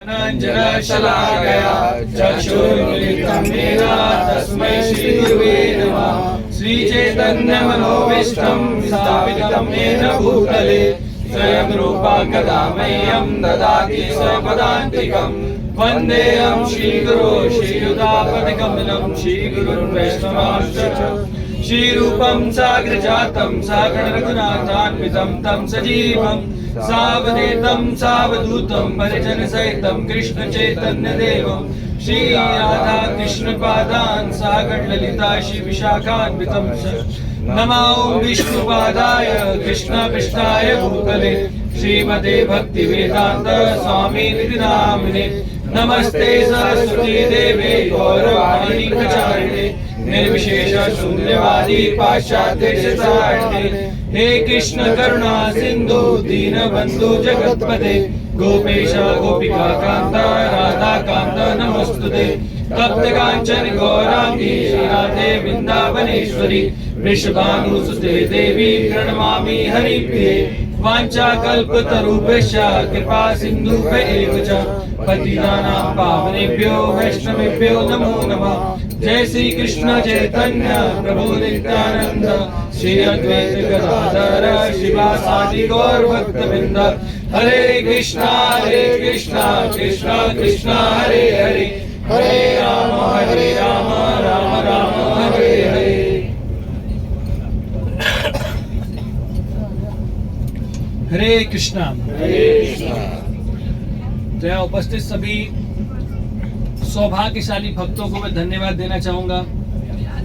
अंजनशलाकया चक्षुर्मिलितं येन तस्मै श्रीगुरुवे नमः। श्रीचैतन्यमनोभीष्टं स्थापितं येन भूतले स्वयं रूपा कदा मह्यं ददाति स्वपदान्तिकम्। वन्देऽहं श्रीगुरो श्रीयुतापतिकमलं श्रीगुरुन् वैष्णवांश्च श्रीरूपं साग्रजातं सागररघुनाथान्वितं तं सजीवं सावधूतं सावधूतं परिजनसहितं कृष्णचैतन्यदेवं श्रीराधा कृष्णपादान् सागरललिता श्रीविशाखान्वितं च नमो विष्णुपादाय कृष्णपृष्ठाय भूतले श्रीमते भक्तिवेदान्त स्वामिनिधि नामिने। नमस्ते सरस्वती देवे गौरवाणी प्रचारिणे निर्विशेष शून्यवादी पाश्चात्य सारिणे। हे कृष्ण करुणा सिंधु दीनबंधु जगत्पते गोपेश गोपिका कांत राधा कांत नमस्तुते। तप्त कांचन गौरांगी राधे वृंदावनेश्वरी वृषभानुसुते देवी प्रणमामि हरिप्रिये। वाञ्छाकल्पतरुभ्यश्च कृपा सिन्धुभ्यैव च पतितानां पावनेभ्यो वैष्णवेभ्यो नमो नमः। जय श्री कृष्ण चैतन्य प्रभु नित्यानंद श्री अद्वैत गदाधर शिवासादि गौर भक्तवृंद। हरे कृष्णा कृष्णा कृष्णा हरे हरे हरे राम राम राम हरे हरे। हरे कृष्णा। तो यहाँ उपस्थित सभी सौभाग्यशाली भक्तों को मैं धन्यवाद देना चाहूंगा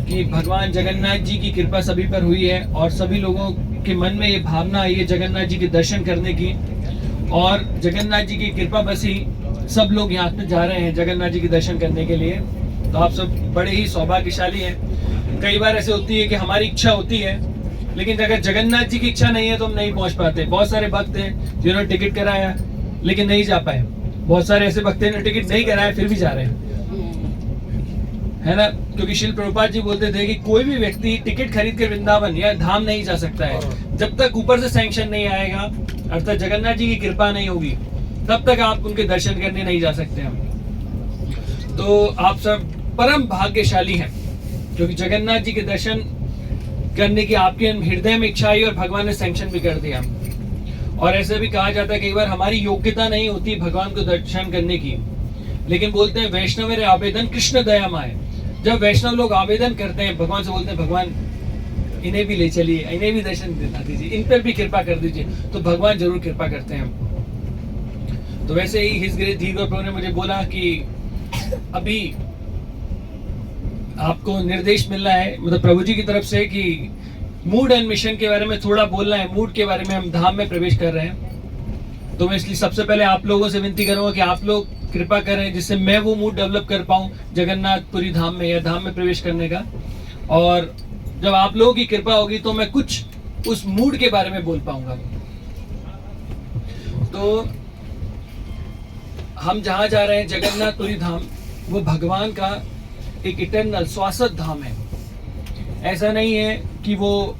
कि भगवान जगन्नाथ जी की कृपा सभी पर हुई है और सभी लोगों के मन में ये भावना आई है जगन्नाथ जी के दर्शन करने की, और जगन्नाथ जी की कृपा बस ही सब लोग यहाँ पे जा रहे हैं जगन्नाथ जी के दर्शन करने के लिए। तो आप सब बड़े ही सौभाग्यशाली हैं। कई बार ऐसे होती है कि हमारी इच्छा होती है लेकिन अगर जगन्नाथ जी की इच्छा नहीं है तो हम नहीं पहुंच पाते। बहुत सारे भक्त हैं जिन्होंने टिकट कराया लेकिन नहीं जा पाए। बहुत सारे ऐसे भक्त हैं जिन्होंने टिकट नहीं कराया फिर भी जा रहे हैं, है ना। क्योंकि श्रील प्रभुपाद जी बोलते थे कि कोई भी व्यक्ति टिकट खरीद कर वृंदावन या धाम नहीं जा सकता है जब तक ऊपर से सैंक्शन नहीं आएगा, अर्थात जगन्नाथ जी की कृपा नहीं होगी तब तक आप उनके दर्शन करने नहीं जा सकते हम। तो आप सब परम भाग्यशाली हैं क्योंकि जगन्नाथ जी के दर्शन करने की आपके हृदय में इच्छा आई और भगवान ने सैंक्शन भी कर दिया। और ऐसे भी कहा जाता है कई बार हमारी योग्यता नहीं होती भगवान को दर्शन करने की, लेकिन बोलते हैं वैष्णव आवेदन कृष्ण दया माए। जब वैष्णव लोग आवेदन करते हैं भगवान से, बोलते हैं भगवान इन्हें भी ले चलिए, इन्हें भी दर्शन दिला दीजिए, इन पर भी कृपा कर दीजिए, तो भगवान जरूर कृपा करते हैं। तो वैसे ही हिज ग्रेस धीर प्रभु ने मुझे बोला कि अभी आपको निर्देश मिलना है, मतलब प्रभु जी की तरफ से, कि मूड एंड मिशन के बारे में थोड़ा बोलना है। मूड के बारे में हम धाम में प्रवेश कर रहे हैं, तो मैं इसलिए सबसे पहले आप लोगों से विनती करूंगा कि आप लोग कृपा करें जिससे मैं वो मूड डेवलप कर पाऊं जगन्नाथपुरी धाम में या धाम में प्रवेश करने का। और जब आप लोगों की कृपा होगी तो मैं कुछ उस मूड के बारे में बोल पाऊंगा। तो हम जहां जा रहे हैं जगन्नाथपुरी धाम, वो भगवान का एक इटर्नल शाश्वत धाम है। ऐसा नहीं है कि वो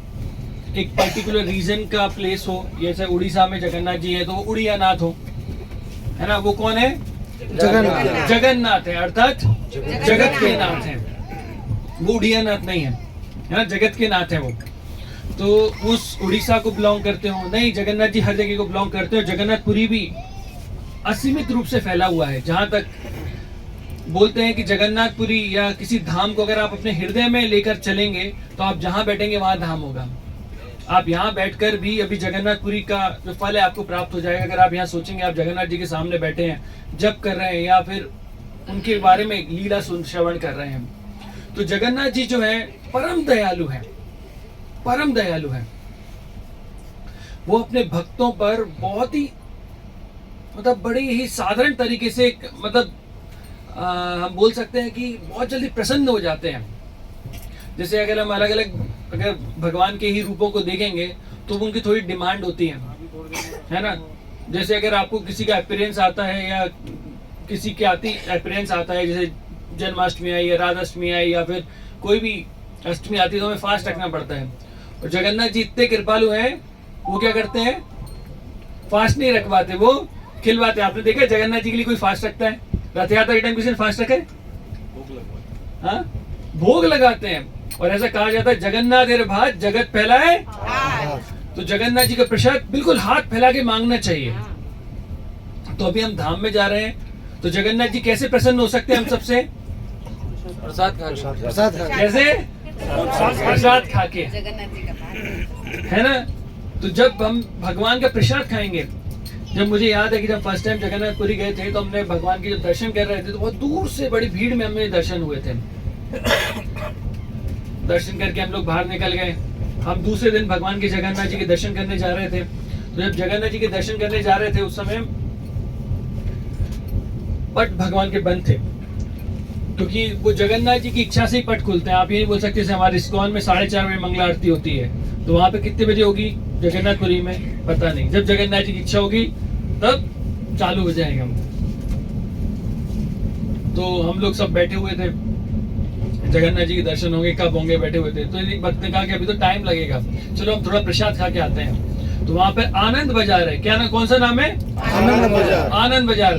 एक पर्टिकुलर रीजन का प्लेस हो, जैसे उड़ीसा में जगन्नाथ जी है तो वो उड़िया नाथ हो, है ना। वो कौन है? जगन्नाथ। जगन्नाथ है अर्थात जगत के नाथ है, वो उड़िया नाथ नहीं है ना, जगत के नाथ है वो। तो उस उड़ीसा को बिलोंग करते हो नहीं, जगन्नाथ जी हर जगह को बिलोंग करते हो। जगन्नाथपुरी भी असीमित रूप से फैला हुआ है। जहां तक बोलते हैं कि जगन्नाथपुरी या किसी धाम को अगर आप अपने हृदय में लेकर चलेंगे तो आप जहां बैठेंगे वहां धाम होगा। आप यहाँ बैठकर भी अभी जगन्नाथपुरी का जो फल है आपको प्राप्त हो जाएगा। अगर आप यहाँ सोचेंगे आप जगन्नाथ जी के सामने बैठे हैं, जप कर रहे हैं या फिर उनके बारे में लीला श्रवण कर रहे हैं, तो जगन्नाथ जी जो है परम दयालु है, परम दयालु है। वो अपने भक्तों पर बहुत ही मतलब बड़ी ही साधारण तरीके से मतलब हम बोल सकते हैं कि बहुत जल्दी प्रसन्न हो जाते हैं। जैसे अगर हम अलग अलग अगर भगवान के ही रूपों को देखेंगे तो उनकी थोड़ी डिमांड होती है ना। जैसे अगर आपको किसी का अपीयरेंस आता है या किसी के अपीयरेंस आता है, जैसे जन्माष्टमी आई या राधाष्टमी आई या फिर कोई भी अष्टमी आती है तो हमें फास्ट रखना पड़ता है। और जगन्नाथ जी इतने कृपालु हैं, वो क्या करते हैं? फास्ट नहीं रख पाते, वो खिलवाते हैं। आपने देखा है जगन्नाथ जी के लिए कोई फास्ट रखता है? रथ यात्रा के टाइम किसी ने फास्ट रखा है? हाँ, भोग लगाते हैं। और ऐसा कहा जाता है जगन्नाथ भात जगत फैलाए। तो जगन्नाथ जी का प्रसाद बिल्कुल हाथ फैला के मांगना चाहिए। तो अभी हम धाम में जा रहे हैं, तो जगन्नाथ जी कैसे प्रसन्न हो सकते हैं हम सबसे? प्रसाद खा कैसे? प्रसाद खा के, है ना? तो जब हम भगवान का प्रसाद खाएंगे, जब मुझे याद है कि जब फर्स्ट टाइम जगन्नाथपुरी गए थे तो हमने भगवान के जब दर्शन कर रहे थे तो बहुत दूर से बड़ी भीड़ में हमें दर्शन हुए थे। दर्शन करके हम लोग बाहर निकल गए। हम दूसरे दिन भगवान के जगन्नाथ जी के दर्शन करने जा रहे थे। तो जब जगन्नाथ जी के दर्शन करने जा रहे थे उस समय पट भगवान के बंद थे, क्योंकि वो जगन्नाथ जी की इच्छा से ही पट खुलते हैं। आप ये नहीं बोल सकते जैसे हमारे इस्कॉन में 4:30 बजे मंगला आरती होती है, तो वहां पे कितने बजे होगी जगन्नाथपुरी में पता नहीं। जब जगन्नाथ जी की इच्छा होगी तब चालू हो जाएगा। तो हम लोग सब बैठे हुए थे, जगन्नाथ जी के दर्शन होंगे कब होंगे, बैठे हुए थे। तो एक भक्त ने कहा कि अभी तो टाइम लगेगा, चलो हम थोड़ा प्रसाद खा के आते हैं। तो वहां पे आनंद बाजार है। क्या ना, कौन सा नाम है? आनंद बाजार। आनंद बाजार।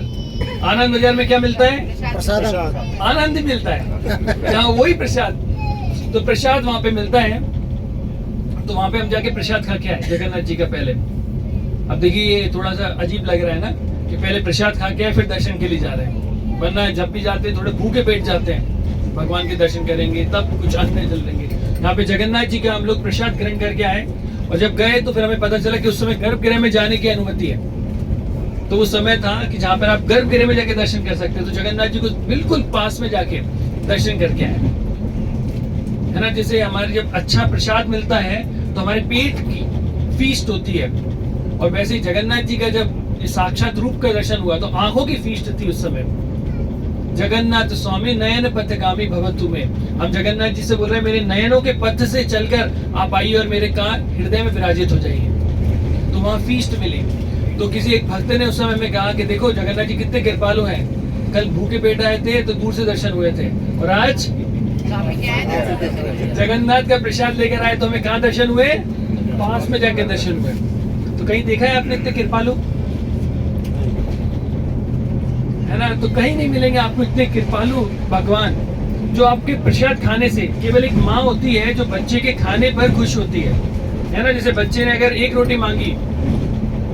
आनंद बाजार में क्या मिलता है? प्रसाद। आनंद ही मिलता है, जहाँ वही प्रसाद। तो प्रसाद वहां पे मिलता है, तो वहां पे हम जाके प्रसाद खा के आए जगन्नाथ जी का पहले। अब देखिए ये थोड़ा सा अजीब लग रहा है ना कि पहले प्रसाद खा के आए फिर दर्शन के लिए जा रहे हैं, वरना जब भी जाते हैं थोड़े भूखे पेट जाते हैं, भगवान के दर्शन करेंगे तब कुछ अन्न जल लेंगे। यहाँ पे जगन्नाथ जी का हम लोग प्रसाद ग्रहण करके आए, और जब गए तो फिर हमें पता चला कि उस समय गर्भगृह में जाने की अनुमति है। तो वो समय था कि जहाँ पर आप गर्भगृह में जाके दर्शन कर सकते हैं। तो जगन्नाथ जी को बिल्कुल पास में जाके दर्शन करके आए, है ना। जैसे हमारे जब अच्छा प्रसाद मिलता है तो हमारे पेट की फीस्ट होती है, और वैसे ही जगन्नाथ जी का जब साक्षात रूप का दर्शन हुआ तो आंखों की फीस्ट थी उस समय। जगन्नाथ स्वामी नयन पथगामी भवतु में, हम जगन्नाथ जी से बोल रहे हैं मेरे नयनों के पथ से चलकर आप आइए और मेरे कान हृदय में विराजित हो जाइए। तो वहाँ फीस्ट मिली। तो किसी एक भक्त ने उस समय में कहा कि देखो जगन्नाथ जी कितने कृपालु हैं, कल भूखे पेट आए थे तो दूर से दर्शन हुए थे, और आज जगन्नाथ का प्रसाद लेकर आए तो हमें कहाँ दर्शन हुए? पास में जाके दर्शन हुए। तो कहीं देखा है आपने इतने कृपालु, है ना? तो कहीं नहीं मिलेंगे आपको इतने कृपालु भगवान, जो आपके प्रसाद खाने से, केवल एक माँ होती है जो बच्चे के खाने पर खुश होती है ना। जैसे बच्चे ने अगर एक रोटी मांगी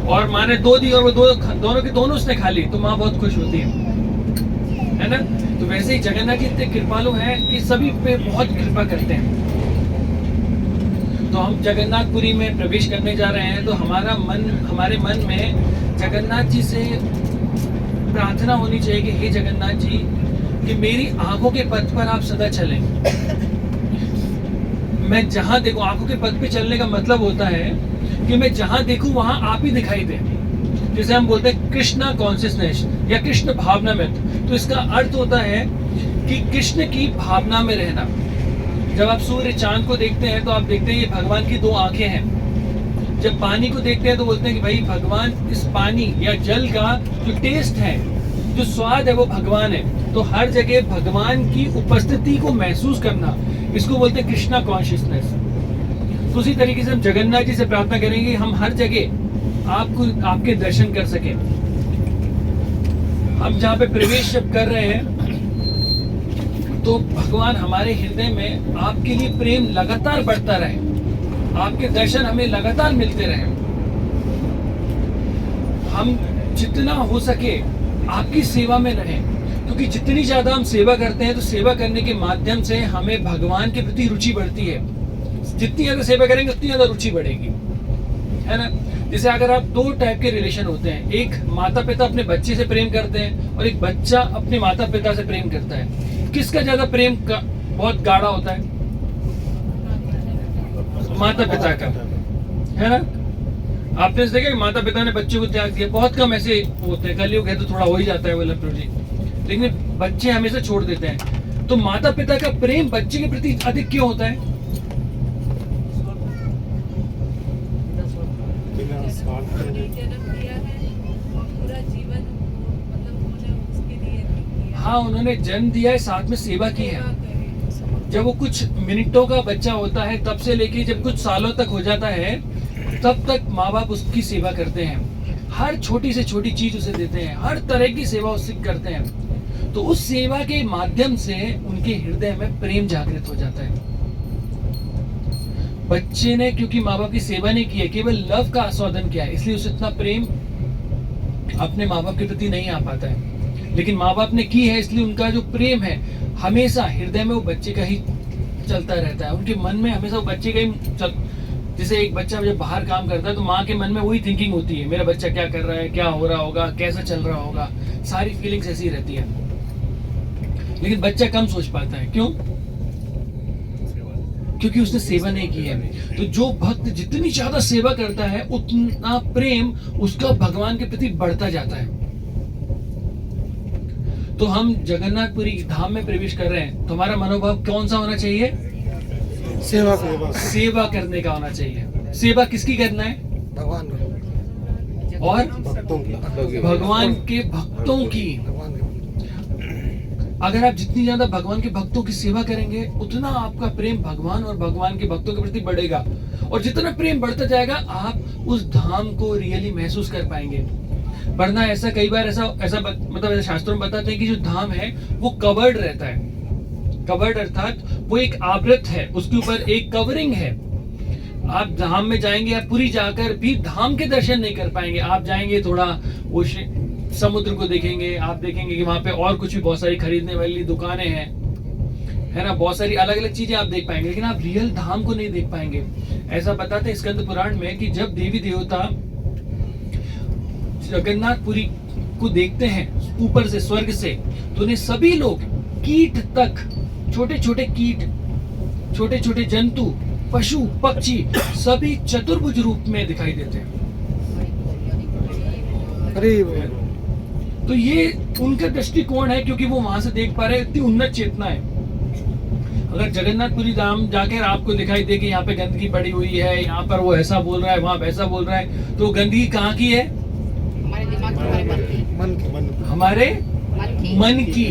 और माँ ने 2 दी और वो दोनों उसने खा ली, तो माँ बहुत खुश होती है ना। तो वैसे ही जगन्नाथ जी इतने कृपालु हैं कि सभी पे बहुत कृपा करते हैं। तो हम जगन्नाथपुरी में प्रवेश करने जा रहे हैं, तो हमारे मन में जगन्नाथ जी से प्रार्थना होनी चाहिए कि हे जगन्नाथ जी, कि मेरी आंखों के पथ पर आप सदा चलें। मैं जहां देखूं, आंखों के पथ पे चलने का मतलब होता है कि मैं जहां देखूं वहां आप ही दिखाई दें। जैसे हम बोलते हैं कृष्णा कॉन्शियसनेस या कृष्ण भावना में, तो इसका अर्थ होता है कि कृष्ण की भावना में रहना। जब आप सूर्य चांद को देखते हैं तो आप देखते हैं ये भगवान की 2 आंखें हैं। जब पानी को देखते हैं तो बोलते हैं कि भाई भगवान, इस पानी या जल का जो टेस्ट है, जो स्वाद है, वो भगवान है। तो हर जगह भगवान की उपस्थिति को महसूस करना, इसको बोलते हैं कृष्णा कॉन्शियसनेस। तो उसी तरीके से हम जगन्नाथ जी से प्रार्थना करेंगे हम हर जगह आपके दर्शन कर सकें। हम जहाँ पे प्रवेश जब कर रहे हैं तो भगवान हमारे हृदय में आपके लिए प्रेम लगातार बढ़ता रहे, आपके दर्शन हमें लगातार मिलते रहे। हम जितना हो सके आपकी सेवा में रहें, क्योंकि जितनी ज्यादा हम सेवा करते हैं तो सेवा करने के माध्यम से हमें भगवान के प्रति रुचि बढ़ती है। जितनी ज्यादा सेवा करेंगे उतनी ज्यादा रुचि बढ़ेगी, है ना। जैसे अगर आप 2 टाइप के रिलेशन होते हैं, एक माता पिता अपने बच्चे से प्रेम करते हैं और एक बच्चा अपने माता पिता से प्रेम करता है, किसका ज्यादा प्रेम का बहुत गाढ़ा होता है? माता पिता का, है ना। आपने देखा कि माता पिता ने बच्चों को त्याग दिया, बहुत कम ऐसे होते हैं। कलयुग है तो थोड़ा हो ही जाता है वल्लभ प्रभु जी, लेकिन बच्चे हमेशा छोड़ देते हैं। तो माता पिता का प्रेम बच्चे के प्रति अधिक क्यों होता है? हाँ, उन्होंने जन्म दिया है, साथ में सेवा की है। जब वो कुछ मिनटों का बच्चा होता है तब से लेके जब कुछ सालों तक हो जाता है, तब तक माँ बाप उसकी सेवा करते हैं। हर छोटी से छोटी चीज उसे देते हैं, हर तरह की सेवा उससे करते हैं, तो उस सेवा के माध्यम से उनके हृदय में प्रेम जागृत हो जाता है। बच्चे ने क्योंकि माँ बाप की सेवा नहीं की है, केवल लव का आस्वादन किया है, इसलिए उसे इतना प्रेम अपने माँ बाप के प्रति नहीं आ पाता है। लेकिन माँ बाप ने की है, इसलिए उनका जो प्रेम है हमेशा हृदय में वो बच्चे का ही चलता रहता है। उनके मन में हमेशा वो बच्चे का ही जैसे एक बच्चा जब बाहर काम करता है तो माँ के मन में वही थिंकिंग होती है, मेरा बच्चा क्या कर रहा है, क्या हो रहा होगा, कैसा चल रहा होगा, सारी फीलिंग्स ऐसी रहती है। लेकिन बच्चा कम सोच पाता है, क्यों? क्योंकि उसने सेवा नहीं की है। तो जो भक्त जितनी ज्यादा सेवा करता है उतना प्रेम उसका भगवान के प्रति बढ़ता जाता है। तो हम जगन्नाथपुरी धाम में प्रवेश कर रहे हैं, तो हमारा मनोभाव कौन सा होना चाहिए? सेवा करने का होना चाहिए। सेवा किसकी करना है? भगवान और भक्तों की, भगवान के भक्तों की। अगर आप जितनी ज्यादा भगवान के भक्तों की सेवा करेंगे उतना आपका प्रेम भगवान और भगवान के भक्तों के प्रति बढ़ेगा, और जितना प्रेम बढ़ता जाएगा आप उस धाम को रियली महसूस कर पाएंगे। वरना ऐसा कई बार ऐसा मतलब ऐसा शास्त्रों में बताते हैं कि जो धाम है वो कवर्ड रहता है। कवर्ड अर्थात वो एक आवृत है, उसके ऊपर एक कवरिंग है। आप धाम में जाएंगे, आप पूरी जाकर भी धाम के दर्शन नहीं कर पाएंगे। आप जाएंगे थोड़ा वो समुद्र को देखेंगे, आप देखेंगे कि वहां पे और कुछ भी बहुत सारी खरीदने वाली दुकानें हैं, है ना, बहुत सारी अलग अलग चीजें आप देख पाएंगे, लेकिन आप रियल धाम को नहीं देख पाएंगे। ऐसा बताते हैं स्कंद पुराण में कि जब देवी देवता जगन्नाथपुरी को देखते हैं ऊपर से, स्वर्ग से, तो उन्हें सभी लोग कीट तक, छोटे छोटे कीट, छोटे छोटे जंतु, पशु पक्षी सभी चतुर्भुज रूप में दिखाई देते हैं। तो ये उनका दृष्टिकोण है, क्योंकि वो वहां से देख पा रहे हैं, इतनी उन्नत चेतना है। अगर जगन्नाथपुरी धाम जाकर आपको दिखाई दे कि यहाँ पे गंदगी पड़ी हुई है, यहाँ पर वो ऐसा बोल रहा है, वहां वैसा बोल रहा है, तो गंदगी कहाँ की है? हमारे दिमाग की, हमारे मन की।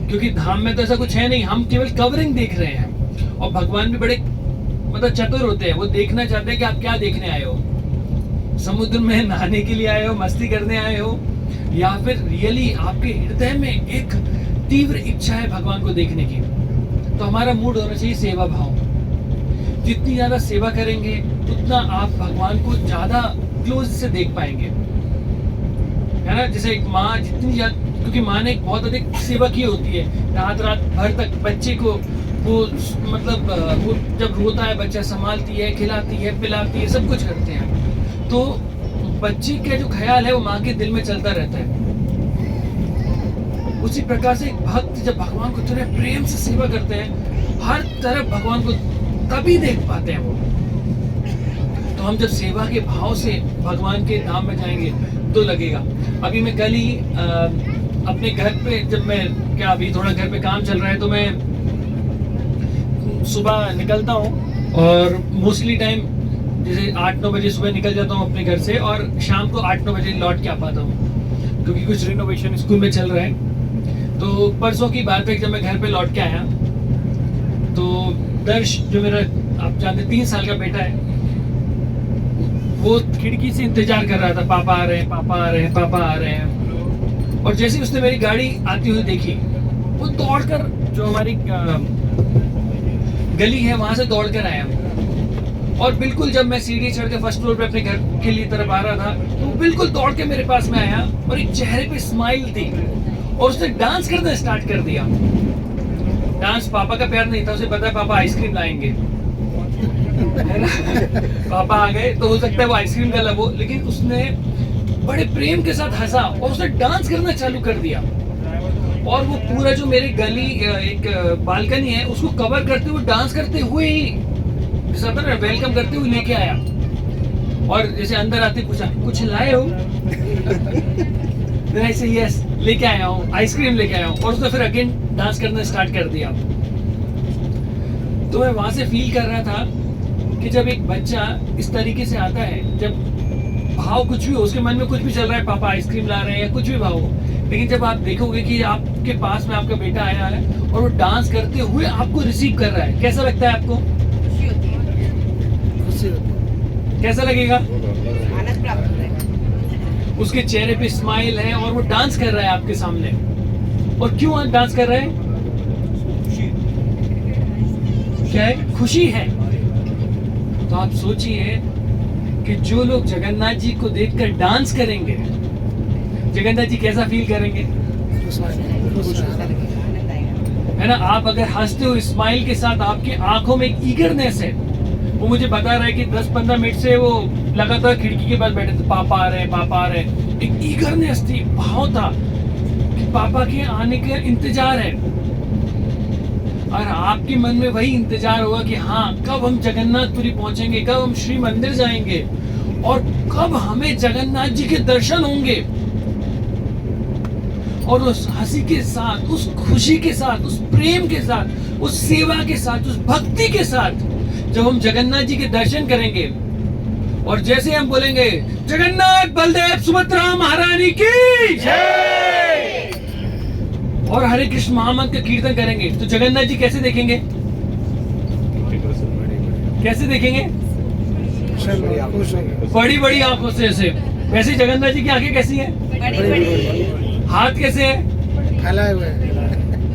क्योंकि धाम में तो ऐसा कुछ है नहीं, हम केवल कवरिंग देख रहे हैं। और भगवान भी बड़े मतलब चतुर होते हैं, वो देखना चाहते हैं कि आप क्या देखने आए हो। समुद्र में नहाने के लिए आए हो, मस्ती करने आए हो, या फिर रियली आपके हृदय में एक तीव्र इच्छा है भगवान को देखने की। तो हमारा मूड होना चाहिए सेवा भाव। जितनी ज्यादा सेवा करेंगे उतना आप भगवान को ज्यादा क्लोज से देख पाएंगे, है ना। जैसे एक माँ जितनी ज्यादा, क्योंकि माँ ने बहुत अधिक सेवा की होती है, रात भर तक बच्चे को वो मतलब वो जब रोता है बच्चा संभालती है, खिलाती है, पिलाती है, सब कुछ करते हैं। तो बच्चे का जो ख्याल है वो माँ के दिल में चलता रहता है। उसी प्रकार से एक भक्त जब भगवान को इतने प्रेम से सेवा करते हैं, हर तरफ भगवान को तभी देख पाते हैं वो। तो हम जब सेवा के भाव से भगवान के धाम में जाएंगे तो लगेगा। अभी मैं कल ही अपने घर पे, जब मैं अभी थोड़ा घर पे काम चल रहा है, तो मैं सुबह निकलता हूँ और मोस्टली टाइम जैसे 8-9 बजे सुबह निकल जाता हूँ अपने घर से, और शाम को 8-9 बजे लौट के आ पाता हूँ, क्योंकि कुछ रिनोवेशन स्कूल में चल रहा है। तो परसों की बात है, जब मैं घर पे लौट के आया तो दर्श, जो मेरा आप जानते 3 साल का बेटा है, वो खिड़की से इंतजार कर रहा था, पापा आ रहे हैं, पापा आ रहे हैं, पापा आ रहे हैं। और जैसे ही उसने मेरी गाड़ी आती हुई देखी, वो दौड़कर, जो हमारी गली है वहां से दौड़कर आया, और बिल्कुल जब मैं सीढ़ी चढ़ के फर्स्ट फ्लोर पे अपने घर के लिए तरफ आ रहा था, तो वो बिल्कुल दौड़ के मेरे पास में आया, और एक चेहरे पे स्माइल थी, और उसने डांस करना स्टार्ट कर दिया। डांस पापा का प्यार नहीं था, उसे पता है पापा आइसक्रीम लाएंगे, है ना। पापा आ गए तो हो सकता है वो आइसक्रीम का लबो, लेकिन उसने बड़े प्रेम के साथ हंसा और उसने डांस करना चालू कर दिया। और वो पूरा जो मेरी गली एक बालकनी है उसको कवर करते हुए, डांस करते हुए ही वेलकम करते हुए लेके आया। और जैसे अंदर आते पूछा, कुछ लाए हो? मैं ऐसे यस लेके आया हूँ, आइसक्रीम लेके आया हूँ। और उसने फिर अगेन डांस करना स्टार्ट कर दिया। तो मैं वहां से फील कर रहा था कि जब एक बच्चा इस तरीके से आता है, जब भाव कुछ भी हो, उसके मन में कुछ भी चल रहा है, पापा आइसक्रीम ला रहे हैं या कुछ भी भाव हो, लेकिन जब आप देखोगे कि आपके पास में आपका बेटा आया है और वो डांस करते हुए आपको रिसीव कर रहा है, कैसा लगता है आपको? खुशी होती है, खुशी होती है। कैसा लगेगा? आनंद प्राप्त होता है। उसके चेहरे पे स्माइल है और वो डांस कर रहा है आपके सामने। और क्यों डांस कर रहा है? क्या है? खुशी है। तो आप सोचिए कि जो लोग जगन्नाथ जी को देखकर डांस करेंगे, जगन्नाथ जी कैसा फील करेंगे? है ना? आप अगर हंसते हो स्माइल के साथ, आपकी आंखों में एक ईगरनेस है। वो मुझे बता रहा है कि 10-15 मिनट से वो लगातार खिड़की के पास बैठे थे, पापा आ रहे हैं, पापा आ रहे हैं। एक ईगरनेस थी, भाव था कि पापा के आने का इंतजार है। और आपके मन में वही इंतजार होगा कि हाँ, कब हम जगन्नाथपुरी पहुंचेंगे, कब हम श्री मंदिर जाएंगे और कब हमें जगन्नाथ जी के दर्शन होंगे। और उस हंसी के साथ, उस खुशी के साथ, उस प्रेम के साथ, उस सेवा के साथ, उस भक्ति के साथ जब हम जगन्नाथ जी के दर्शन करेंगे और जैसे हम बोलेंगे जगन्नाथ बलदेव सुभद्रा महारानी की जय और हरे कृष्ण महामंत्र का कीर्तन करेंगे तो जगन्नाथ जी कैसे देखेंगे? कैसे देखेंगे? बड़ी बड़ी आंखों से ऐसे। वैसे जगन्नाथ जी की आंखें कैसी हैं? बड़ी। हाथ कैसे है? फैलाए हुए हैं।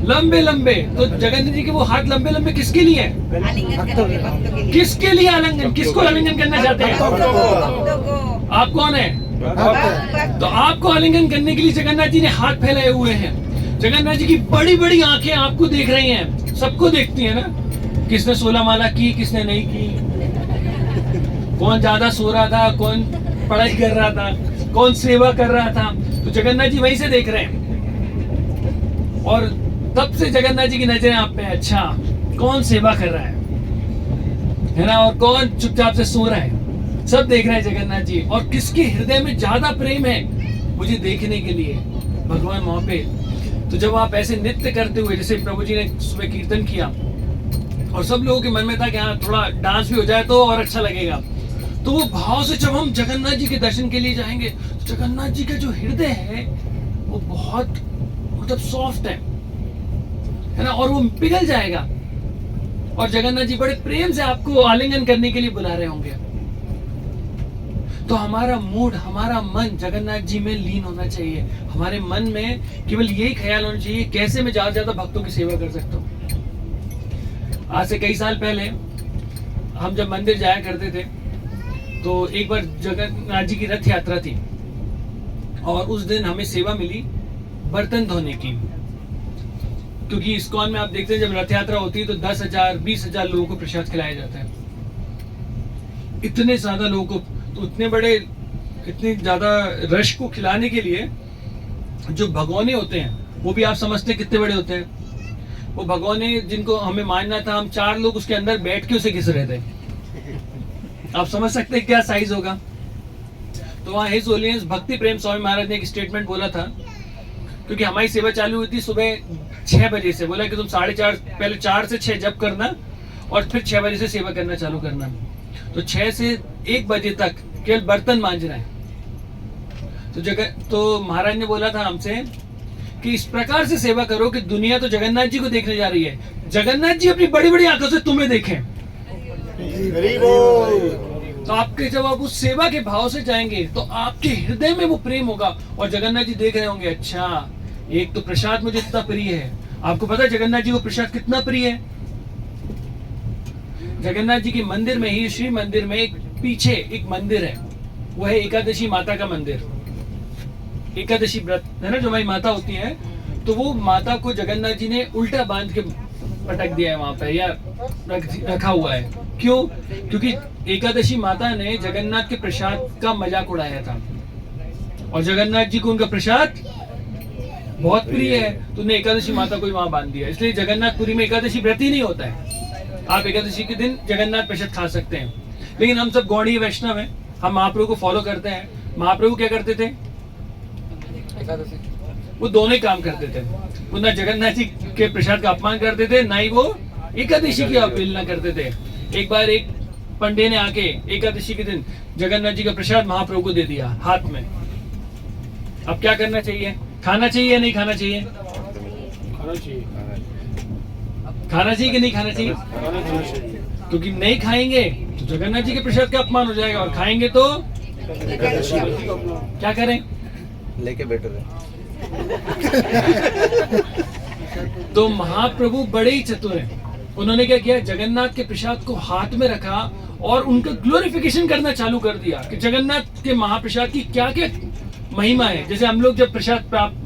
लंबे लंबे। तो जगन्नाथ जी के वो हाथ लंबे लंबे किसके लिए है? आलिंगन करने भक्तों के लिए। किसके लिए आलिंगन? किसको आलिंगन करना चाहते हैं? भक्तों को। आप कौन है? भक्त। तो आपको आलिंगन करने के लिए जगन्नाथ जी ने हाथ फैलाए हुए हैं। जगन्नाथ जी की बड़ी बड़ी आंखें आपको देख रही हैं, सबको देखती है ना। किसने 16 माला की, किसने नहीं की, कौन ज्यादा सो रहा था, कौन पढ़ाई कर रहा था, कौन सेवा कर रहा था। तो जगन्नाथ जी वहीं से देख रहे हैं और तब से जगन्नाथ जी की नजरें आप पे, अच्छा कौन सेवा कर रहा है ना, और कौन चुपचाप से सो रहा है, सब देख रहे हैं जगन्नाथ जी। और किसके हृदय में ज्यादा प्रेम है मुझे देखने के लिए, भगवान वहां पे। तो जब आप ऐसे नृत्य करते हुए, जैसे प्रभु जी ने सुबह कीर्तन किया और सब लोगों के मन में था कि हाँ थोड़ा डांस भी हो जाए तो और अच्छा लगेगा, तो वो भाव से जब हम जगन्नाथ जी के दर्शन के लिए जाएंगे तो जगन्नाथ जी का जो हृदय है वो बहुत मतलब सॉफ्ट है ना, और वो पिघल जाएगा और जगन्नाथ जी बड़े प्रेम से आपको आलिंगन करने के लिए बुला रहे होंगे। तो हमारा मूड, हमारा मन जगन्नाथ जी में लीन होना चाहिए। हमारे मन में केवल यही ख्याल होना चाहिए, कैसे मैं ज्यादा से ज्यादा भक्तों की सेवा कर सकता हूँ। आज से कई साल पहले हम जब मंदिर जाया करते थे तो एक बार जगन्नाथ जी की रथ यात्रा थी और उस दिन हमें सेवा मिली बर्तन धोने की, क्योंकि इस्कॉन में आप देखते हैं जब रथ यात्रा होती है तो 10,000 20,000 लोगों को प्रसाद खिलाया जाता है। इतने ज्यादा लोगों को, तो इतने ज्यादा रश को खिलाने के लिए जो भगोने होते हैं वो भी आप समझते हैं कितने बड़े होते हैं। वो भगोने जिनको हमें मानना था, हम 4 लोग उसके अंदर बैठ के उसे घिस रहे थे। आप समझ सकते हैं क्या साइज होगा। तो वहाँ हिज होलिनेस भक्ति प्रेम स्वामी महाराज ने एक स्टेटमेंट बोला था, क्योंकि हमारी सेवा चालू हुई थी सुबह 6 बजे से। बोला कि तुम 4:30 पहले 4 से 6 जप करना और फिर 6 बजे से सेवा करना चालू करना। तो 6 से 1 बजे तक केवल बर्तन मांजना है। तो महाराज ने बोला था हमसे कि इस प्रकार से सेवा करो कि दुनिया तो जगन्नाथ जी को देखने जा रही है, जगन्नाथ जी अपनी बड़ी बड़ी आंखों से तुम्हें देखें। तो आपके जब आप उस सेवा के भाव से जाएंगे तो आपके हृदय में वो प्रेम होगा और जगन्नाथ जी देख रहे होंगे, अच्छा एक तो प्रसाद मुझे इतना प्रिय है। आपको पता है जगन्नाथ जी को प्रसाद कितना प्रिय है? जगन्नाथ जी के मंदिर में ही, श्री मंदिर में एक पीछे एक मंदिर है, वो है एकादशी माता का मंदिर। एकादशी व्रत है ना जो हमारी माता होती है, तो वो माता को जगन्नाथ जी ने उल्टा बांध के पटक दिया है वहां पर, या रखा हुआ है। क्यों? क्योंकि एकादशी माता ने जगन्नाथ के प्रसाद का मजाक उड़ाया था और जगन्नाथ जी को उनका प्रसाद बहुत प्रिय है, तो उन्हें एकादशी माता को ही वहां बांध दिया। इसलिए जगन्नाथपुरी में एकादशी व्रत ही नहीं होता है। आप एकादशी के दिन जगन्नाथ प्रसाद खा सकते हैं, लेकिन हम सब गौड़ीय वैष्णव हैं, हम महाप्रभु को फॉलो करते हैं। महाप्रभु क्या करते थे? वो दोनों ही काम करते थे। वो ना जगन्नाथ जी के प्रसाद का अपमान करते थे, ना ही वो एकादशी की अवहेलना करते थे। एक बार एक पंडे ने आके एकादशी के दिन जगन्नाथ जी का प्रसाद महाप्रभु को दे दिया हाथ में। अब क्या करना चाहिए? खाना चाहिए या नहीं खाना चाहिए? खाना चाहिए कि नहीं खाना चाहिए? क्योंकि नहीं खाएंगे तो जगन्नाथ जी के प्रसाद का अपमान हो जाएगा, और खाएंगे तो क्या करें? लेके बैठे रहे। तो महाप्रभु बड़े ही चतुर हैं। उन्होंने क्या किया, जगन्नाथ के प्रसाद को हाथ में रखा और उनका ग्लोरिफिकेशन करना चालू कर दिया कि जगन्नाथ के महाप्रसाद की क्या क्या महिमा है। जैसे हम लोग जब प्रसाद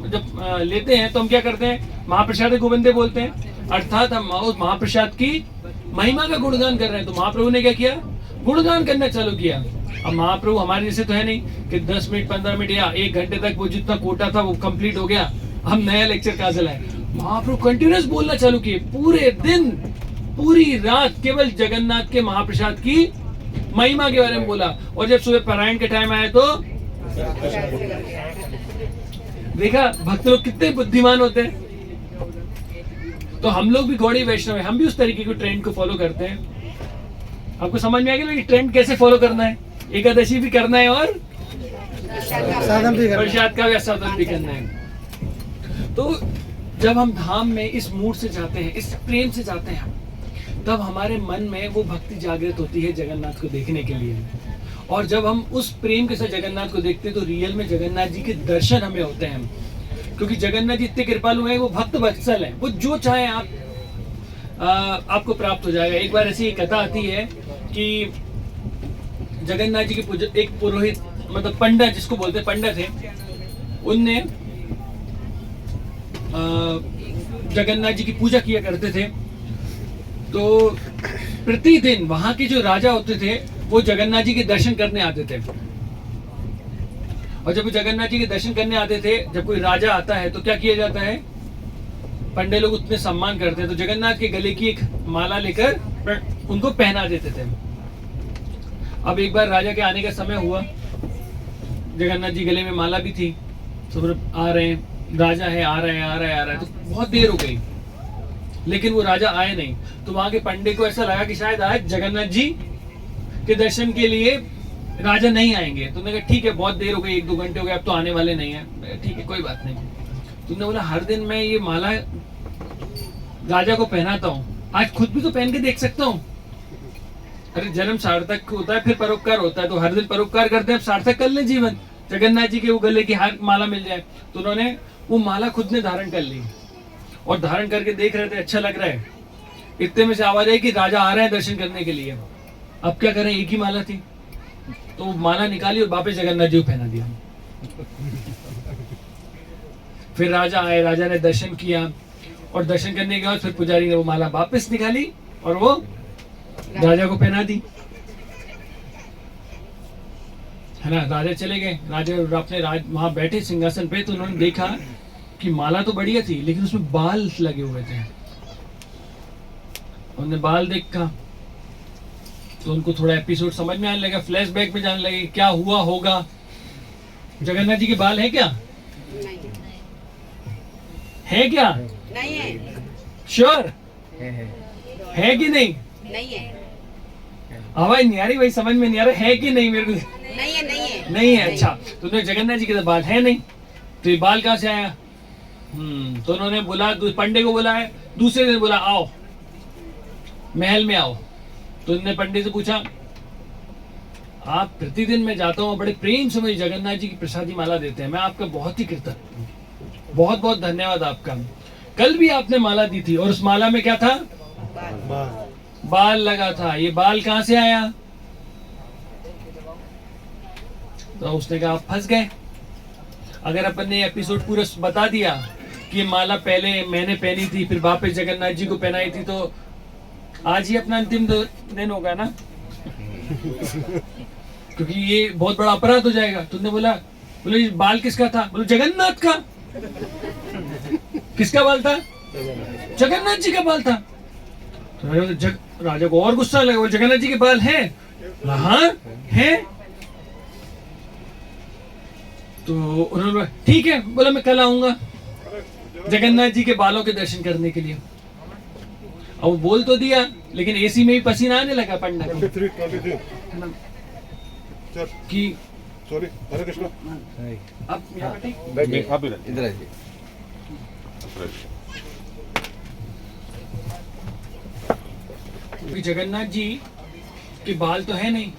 जब लेते हैं तो हम क्या करते हैं, महाप्रसाद गोविंदे बोलते हैं, अर्थात हम उस महाप्रसाद की महिमा का गुणगान कर रहे हैं। तो महाप्रभु ने क्या किया, गुणगान करना चालू किया। अब महाप्रभु हमारे जैसे तो है नहीं कि 10 मिनट 15 मिनट या 1 घंटे तक वो जितना कोटा था वो कंप्लीट हो गया, हम नया लेक्चर कहाँ से लाए। महाप्रभु कंटिन्यूस बोलना चालू किए, पूरे दिन पूरी रात केवल जगन्नाथ के महाप्रसाद की महिमा के बारे में बोला। और जब सुबह पारायण के टाइम आया तो देखा भक्त लोग कितने बुद्धिमान होते हैं। तो हम लोग भी गौड़ी वैष्णव है, हम भी उस तरीके के ट्रेंड को फॉलो करते हैं। आपको समझ में आ गया कि ट्रेंड कैसे फॉलो करना है, एकादशी भी करना है और प्रसाद का भी आस्वादन भी करना है। तो जब हम धाम में इस मूड से जाते हैं, इस प्रेम से जाते हैं, तब हमारे मन में वो भक्ति जागृत होती है जगन्नाथ को देखने के लिए। और जब हम उस प्रेम के साथ जगन्नाथ को देखते हैं तो रियल में जगन्नाथ जी के दर्शन हमें होते हैं। क्योंकि जगन्नाथ जी इतने कृपालु हैं, वो भक्त वत्सल हैं, वो जो चाहे आपको प्राप्त हो जाएगा। एक बार ऐसी एक कथा आती है कि जगन्नाथ जी के पूजा, एक पुरोहित मतलब पंडित जिसको बोलते हैं, पंडित है, उनने जगन्नाथ जी की पूजा किया करते थे। तो प्रतिदिन वहां के जो राजा होते थे वो जगन्नाथ जी के दर्शन करने आते थे। और जब वो जगन्नाथ जी के दर्शन करने आते थे, जब कोई राजा आता है तो क्या किया जाता है, पंडे लोग उतने सम्मान करते हैं तो जगन्नाथ के गले की एक माला लेकर उनको पहना देते थे। अब एक बार राजा के आने का समय हुआ, जगन्नाथ जी गले में माला भी थी, सब आ रहे हैं, राजा है, आ रहा है, तो बहुत देर हो गई लेकिन वो राजा आए नहीं। तो वहां के पंडित को ऐसा लगा कि शायद आज जगन्नाथ जी के दर्शन के लिए राजा नहीं आएंगे। तो उन्होंने कहा ठीक है, बहुत देर हो गई, 1-2 घंटे हो गए, अब तो आने वाले नहीं है, ठीक है कोई बात नहीं। तो उन्होंने बोला हर दिन मैं ये माला राजा को पहनाता हूँ, आज खुद भी तो पहन के देख सकता हूँ। अरे जन्म सार्थक होता है, फिर परोपकार होता है, तो हर दिन परोपकार करते हैं, सार्थक कर ले जीवन, जगन्नाथ जी के वो गले की हार माला मिल जाए। तो उन्होंने वो माला खुद ने धारण कर ली और धारण करके देख रहे थे, अच्छा लग रहा है। इतने में से आवाज आई कि राजा आ रहे हैं दर्शन करने के लिए। अब क्या करें, एक ही माला थी, तो वो माला निकाली और वापस जगन्नाथ जी को पहना दिया। फिर राजा आए, राजा ने दर्शन किया और दर्शन करने के बाद फिर पुजारी ने वो माला वापस निकाली और वो राजा को पहना दी, है ना। राजा चले गए, राजा अपने वहां बैठे सिंहासन पे, तो उन्होंने देखा कि माला तो बढ़िया थी लेकिन उसमें बाल लगे हुए थे। उन्होंने बाल देखा तो उनको थोड़ा एपिसोड समझ में आने लगा, फ्लैशबैक में जाने लगे क्या हुआ होगा। जगन्नाथ जी के बाल है क्या, नहीं है क्या, नहीं है, श्योर है कि नहीं, नहीं है, आवाज नहीं आ रही भाई, समझ में नहीं आ रहा है कि नहीं, मेरे को नहीं है, नहीं है, नहीं है। अच्छा, तो उन्होंने जगन्नाथ जी के तो बाल है नहीं, तो ये बाल कहाँ से आया। तो उन्होंने बोला, पंडित को बोला है, दूसरे दिन बोला आओ महल में आओ। तो उन्होंने पंडित से पूछा, आप प्रतिदिन मैं जाता हूँ, बड़े प्रेम से मुझे जगन्नाथ जी की प्रसादी माला देते हैं, मैं आपका बहुत ही कृतज्ञ, बहुत बहुत धन्यवाद आपका। कल भी आपने माला दी थी और उस माला में क्या था, बाल लगा था, ये बाल कहाँ से आया। तो उसने कहा आप फंस गए। अगर अपन ने एपिसोड पूरा बता दिया कि माला पहले मैंने पहनी थी फिर वापस जगन्नाथ जी को पहनाई थी, तो आज ही अपना अंतिम दिन होगा ना, क्योंकि ये बहुत बड़ा अपराध हो जाएगा। तुमने बोले बाल किसका था, बोले जगन्नाथ का। किसका बाल था, जगन्नाथ जी का बाल था। तो राजा को और गुस्सा लगा, बोले जगन्नाथ जी के बाल हैं, हाँ हैं। तो उन्होंने बोला ठीक है, बोला मैं कल आऊंगा जगन्नाथ जी के बालों के दर्शन करने के लिए। अब वो बोल तो दिया लेकिन एसी में भी पसीना आने लगा पंडा कि सॉरी, हरे कृष्णा। अब यहाँ पे बैठिए, आप इधर इधर आइए। क्योंकि जगन्नाथ जी के बाल तो है नहीं,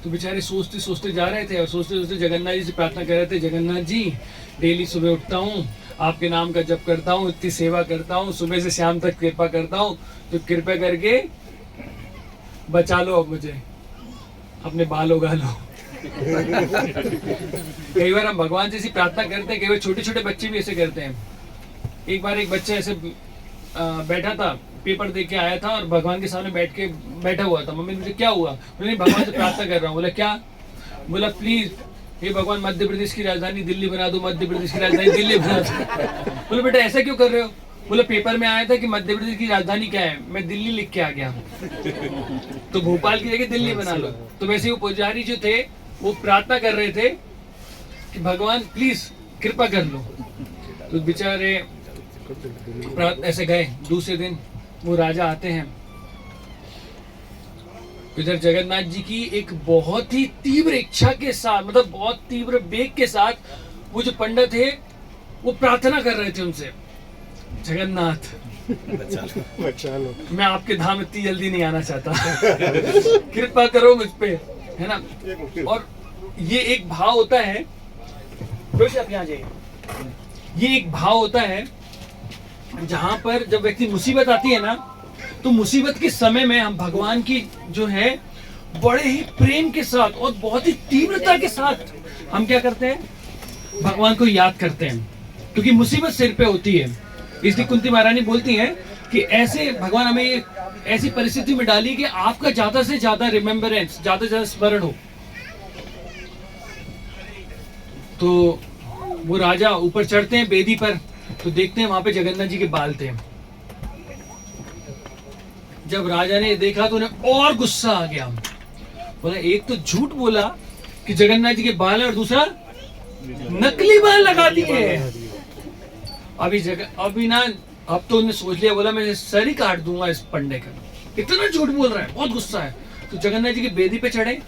तो बेचारे सोचते सोचते जा रहे थे और सोचते सोचते जगन्नाथ जी से प्रार्थना कर रहे थे, जगन्नाथ जी डेली सुबह उठता हूँ, आपके नाम का जप करता हूँ, इतनी सेवा करता हूँ, सुबह से शाम तक कृपा करता हूँ, तो कृपा करके बचा लो अब मुझे, अपने बाल उगा लो। कई बार हम भगवान से ऐसी प्रार्थना करते हैं, कई बार छोटे छोटे बच्चे भी ऐसे करते हैं। एक बार एक बच्चा ऐसे बैठा था, पेपर देख के आया था और भगवान के सामने बैठा हुआ था। मम्मी ने मुझे क्या हुआ? बोले भगवान से प्रार्थना कर रहा हूँ। बोला क्या? बोला प्लीज हे भगवान मध्य प्रदेश की राजधानी दिल्ली बना दो, मध्य प्रदेश की राजधानी दिल्ली बना दो। बोले बेटा ऐसा क्यों कर रहे हो? बोले पेपर में आया था कि मध्य प्रदेश की राजधानी क्या है, मैं दिल्ली लिख के आ गया, तो भोपाल की जगह दिल्ली बना लो। तो वैसे वो पुजारी जो थे वो प्रार्थना कर रहे थे कि भगवान प्लीज कृपा कर लो। तो बेचारे ऐसे गए। दूसरे दिन वो राजा आते हैं, इधर जगन्नाथ जी की एक बहुत ही तीव्र इच्छा के साथ, मतलब बहुत तीव्र वेग के साथ, वो जो पंडित थे वो प्रार्थना कर रहे थे उनसे, जगन्नाथ बचा लो, मैं आपके धाम इतनी जल्दी नहीं आना चाहता, कृपा करो मुझ पे, है ना। और ये एक भाव होता है, आप यहाँ जाइए, ये एक भाव होता है जहां पर जब व्यक्ति मुसीबत आती है ना, तो मुसीबत के समय में हम भगवान की जो है बड़े ही प्रेम के साथ और बहुत ही तीव्रता के साथ हम क्या करते हैं, भगवान को याद करते हैं, क्योंकि मुसीबत सिर पे होती है। इसलिए कुंती महारानी बोलती हैं कि ऐसे भगवान हमें ऐसी परिस्थिति में डाली कि आपका ज्यादा से ज्यादा रिमेम्बरेंस, ज्यादा से ज्यादा स्मरण हो। तो वो राजा ऊपर चढ़ते हैं बेदी पर, तो देखते हैं वहां पे जगन्नाथ जी के बाल थे। जब राजा ने देखा तो उन्हें और गुस्सा आ गया। बोला एक तो झूठ बोला कि जगन्नाथ जी के बाल है और दूसरा नकली बाल लगा दिए। अभी ना, अब तो उन्हें सोच लिया, बोला मैं सर ही काट दूंगा इस पंडे का, इतना झूठ बोल रहा है, बहुत गुस्सा है। तो जगन्नाथ जी की बेदी पे चढ़े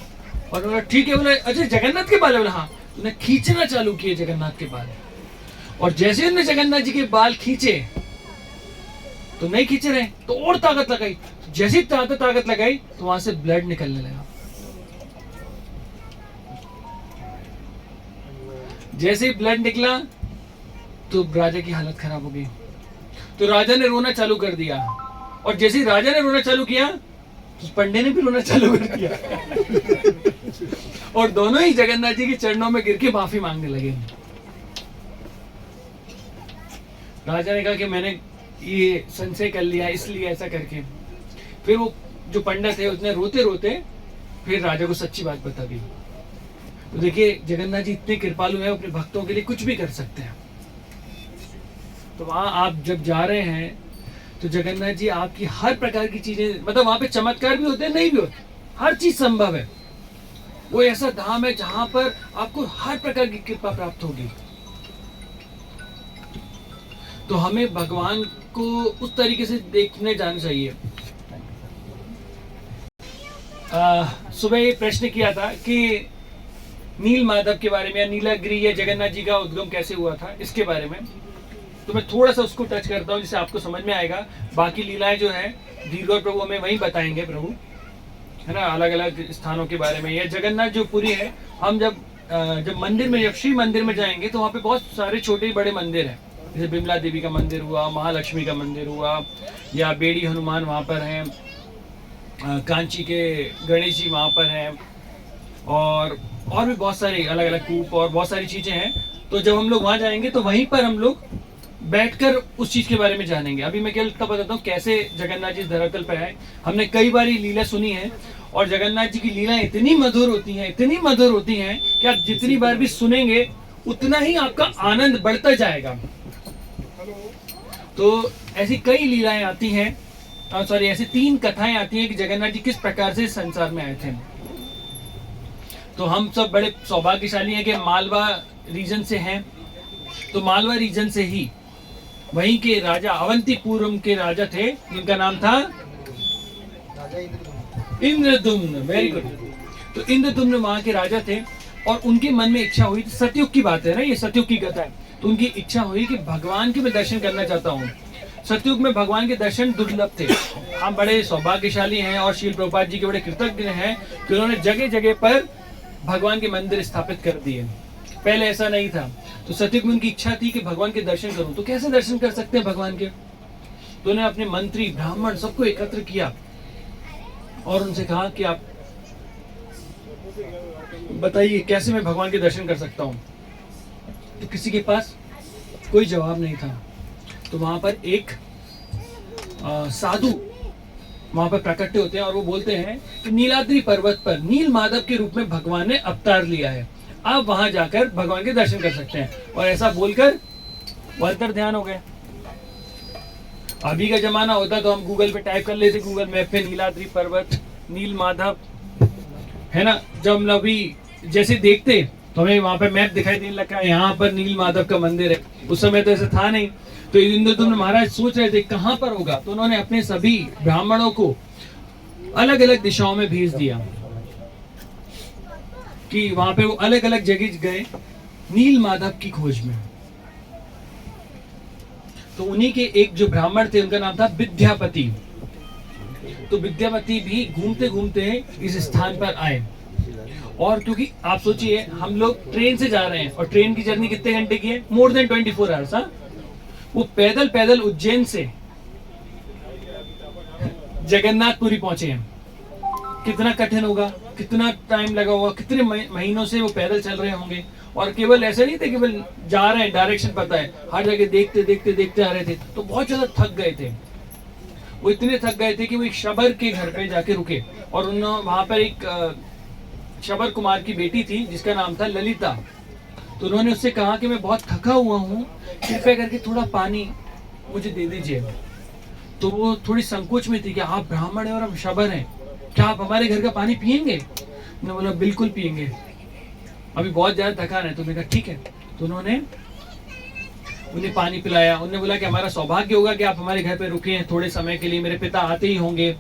और बोला ठीक है। बोला अच्छा जगन्नाथ के बाल है? बोला हाँ। उन्हें खींचना चालू किए जगन्नाथ के बाल, और जैसे उन्होंने जगन्नाथ जी के बाल खींचे तो नहीं खींच रहे, तो और ताकत लगाई, जैसी ताकत लगाई तो वहां से ब्लड निकलने लगा। जैसे ही ब्लड निकला तो राजा की हालत खराब हो गई। तो राजा ने रोना चालू कर दिया, और जैसे ही राजा ने रोना चालू किया तो पंडे ने भी रोना चालू कर दिया। और दोनों ही जगन्नाथ जी के चरणों में गिर के माफी मांगने लगे। राजा ने कहा कि मैंने ये संशय कर लिया, इसलिए ऐसा करके। फिर वो जो पंडित थे उसने रोते रोते फिर राजा को सच्ची बात बता दी। तो देखिए जगन्नाथ जी इतने कृपालु हैं, अपने भक्तों के लिए कुछ भी कर सकते हैं। तो वहां आप जब जा रहे हैं तो जगन्नाथ जी आपकी हर प्रकार की चीजें, मतलब वहां पे चमत्कार भी होते हैं, नहीं भी होते, हर चीज संभव है। वो ऐसा धाम है जहां पर आपको हर प्रकार की कृपा प्राप्त होगी। तो हमें भगवान को उस तरीके से देखने जाना चाहिए। सुबह ये प्रश्न किया था कि नील माधव के बारे में, या नीलागिरी या जगन्नाथ जी का उद्गम कैसे हुआ था, इसके बारे में। तो मैं थोड़ा सा उसको टच करता हूँ जिससे आपको समझ में आएगा। बाकी लीलाएं जो है धीरगौर प्रभु हमें वहीं बताएंगे, प्रभु, है ना, अलग अलग स्थानों के बारे में। या जगन्नाथ जो पुरी है, हम जब मंदिर में, जब श्री मंदिर में जाएंगे तो वहाँ पे बहुत सारे छोटे बड़े मंदिर हैं, जैसे बिमला देवी का मंदिर हुआ, महालक्ष्मी का मंदिर हुआ, या बेड़ी हनुमान वहाँ पर हैं, कांची के गणेश जी वहाँ पर हैं, और भी बहुत सारी अलग अलग कूप और बहुत सारी चीजें हैं। तो जब हम लोग वहाँ जाएंगे तो वहीं पर हम लोग बैठकर उस चीज के बारे में जानेंगे। अभी मैं क्या बताता हूँ कैसे जगन्नाथ जी धरातल पर आए। हमने कई बार लीला सुनी है, और जगन्नाथ जी की लीला इतनी मधुर होती हैं, इतनी मधुर होती हैं कि आप जितनी बार भी सुनेंगे उतना ही आपका आनंद बढ़ता जाएगा। तो ऐसी कई लीलाएं आती हैं, सॉरी ऐसी 3 कथाएं आती हैं कि जगन्नाथ जी किस प्रकार से संसार में आए थे। तो हम सब बड़े सौभाग्यशाली हैं कि मालवा रीजन से हैं। तो मालवा रीजन से ही वहीं के राजा अवंतीपुरम के राजा थे, जिनका नाम था इंद्रदुम्न। Very good. तो इंद्रदुम्न वहां के राजा थे, और उनके मन में इच्छा हुई, सतयुग की बात है ना, ये सतयुग की कथा है। तो उनकी इच्छा हुई कि भगवान के मैं दर्शन करना चाहता हूँ। सतयुग में भगवान के दर्शन दुर्लभ थे। हम बड़े सौभाग्यशाली हैं और श्रील प्रभुपाद जी के बड़े कृतज्ञ हैं कि उन्होंने जगह जगह पर भगवान के मंदिर स्थापित कर दिए। पहले ऐसा नहीं था। तो सत्यक मुनि की इच्छा थी कि भगवान के दर्शन करूं। तो कैसे दर्शन कर सकते हैं भगवान के? तो उन्होंने अपने मंत्री ब्राह्मण सबको एकत्र किया और उनसे कहा कि आप बताइए कैसे मैं भगवान के दर्शन कर सकता हूं। तो किसी के पास कोई जवाब नहीं था। तो वहां पर एक साधु वहां पर प्रकट होते हैं और वो बोलते हैं कि नीलाद्री पर्वत पर नील माधव के रूप में भगवान ने अवतार लिया है, आप वहां जाकर भगवान के दर्शन कर सकते हैं। और ऐसा बोलकर वो अंतर ध्यान हो गए। अभी का जमाना होता तो हम गूगल पे टाइप कर लेते, गूगल मैप पे नीलाद्री पर्वत नील माधव, है ना। जब हम अभी जैसे देखते तो हमें वहां पे मैप दिखाई देने लगा, यहाँ पर नील माधव का मंदिर है। उस समय तो ऐसा था नहीं। तो इंद्रदुम्न महाराज सोच रहे थे कहां पर होगा। तो उन्होंने अपने सभी ब्राह्मणों को अलग अलग दिशाओं में भेज दिया कि वहां पे वो अलग अलग जगह गए नील माधव की खोज में। तो उन्हीं के एक जो ब्राह्मण थे उनका नाम था विद्यापति। तो विद्यापति भी घूमते घूमते इस स्थान पर आए। और क्योंकि आप सोचिए हम लोग ट्रेन से जा रहे हैं और ट्रेन की जर्नी कितने घंटे की है? More than 24 hours. वो पैदल पैदल उज्जैन से जगन्नाथपुरी पहुंचे हैं। कितना कठिन होगा, कितना टाइम लगा होगा, कितने महीनों से वो पैदल चल रहे होंगे। और केवल ऐसा नहीं था केवल जा रहे हैं, डायरेक्शन पता है, हर जगह देखते देखते देखते आ रहे थे। तो बहुत ज्यादा थक गए थे। वो इतने थक गए थे कि वो एक शबर के घर पे जाके रुके और उन्होंने वहां पर एक शबर कुमार की बेटी थी जिसका नाम था ललिता। तो उन्होंने उससे कहा कि मैं बहुत थका हुआ हूँ, कृपया करके थोड़ा पानी मुझे दे दीजिए। तो वो थोड़ी संकोच में थी कि आप ब्राह्मण हैं और हम शबर हैं, क्या आप हमारे घर का पानी पियेंगे? उन्होंने बोला बिल्कुल पियेंगे, अभी बहुत ज्यादा थकान है। तो मैंने कहा ठीक है। तो उन्होंने उन्हें पानी पिलाया। उन्होंने बोला कि हमारा सौभाग्य होगा कि आप हमारे घर पे रुके हैं थोड़े समय के लिए, मेरे पिता आते ही होंगे।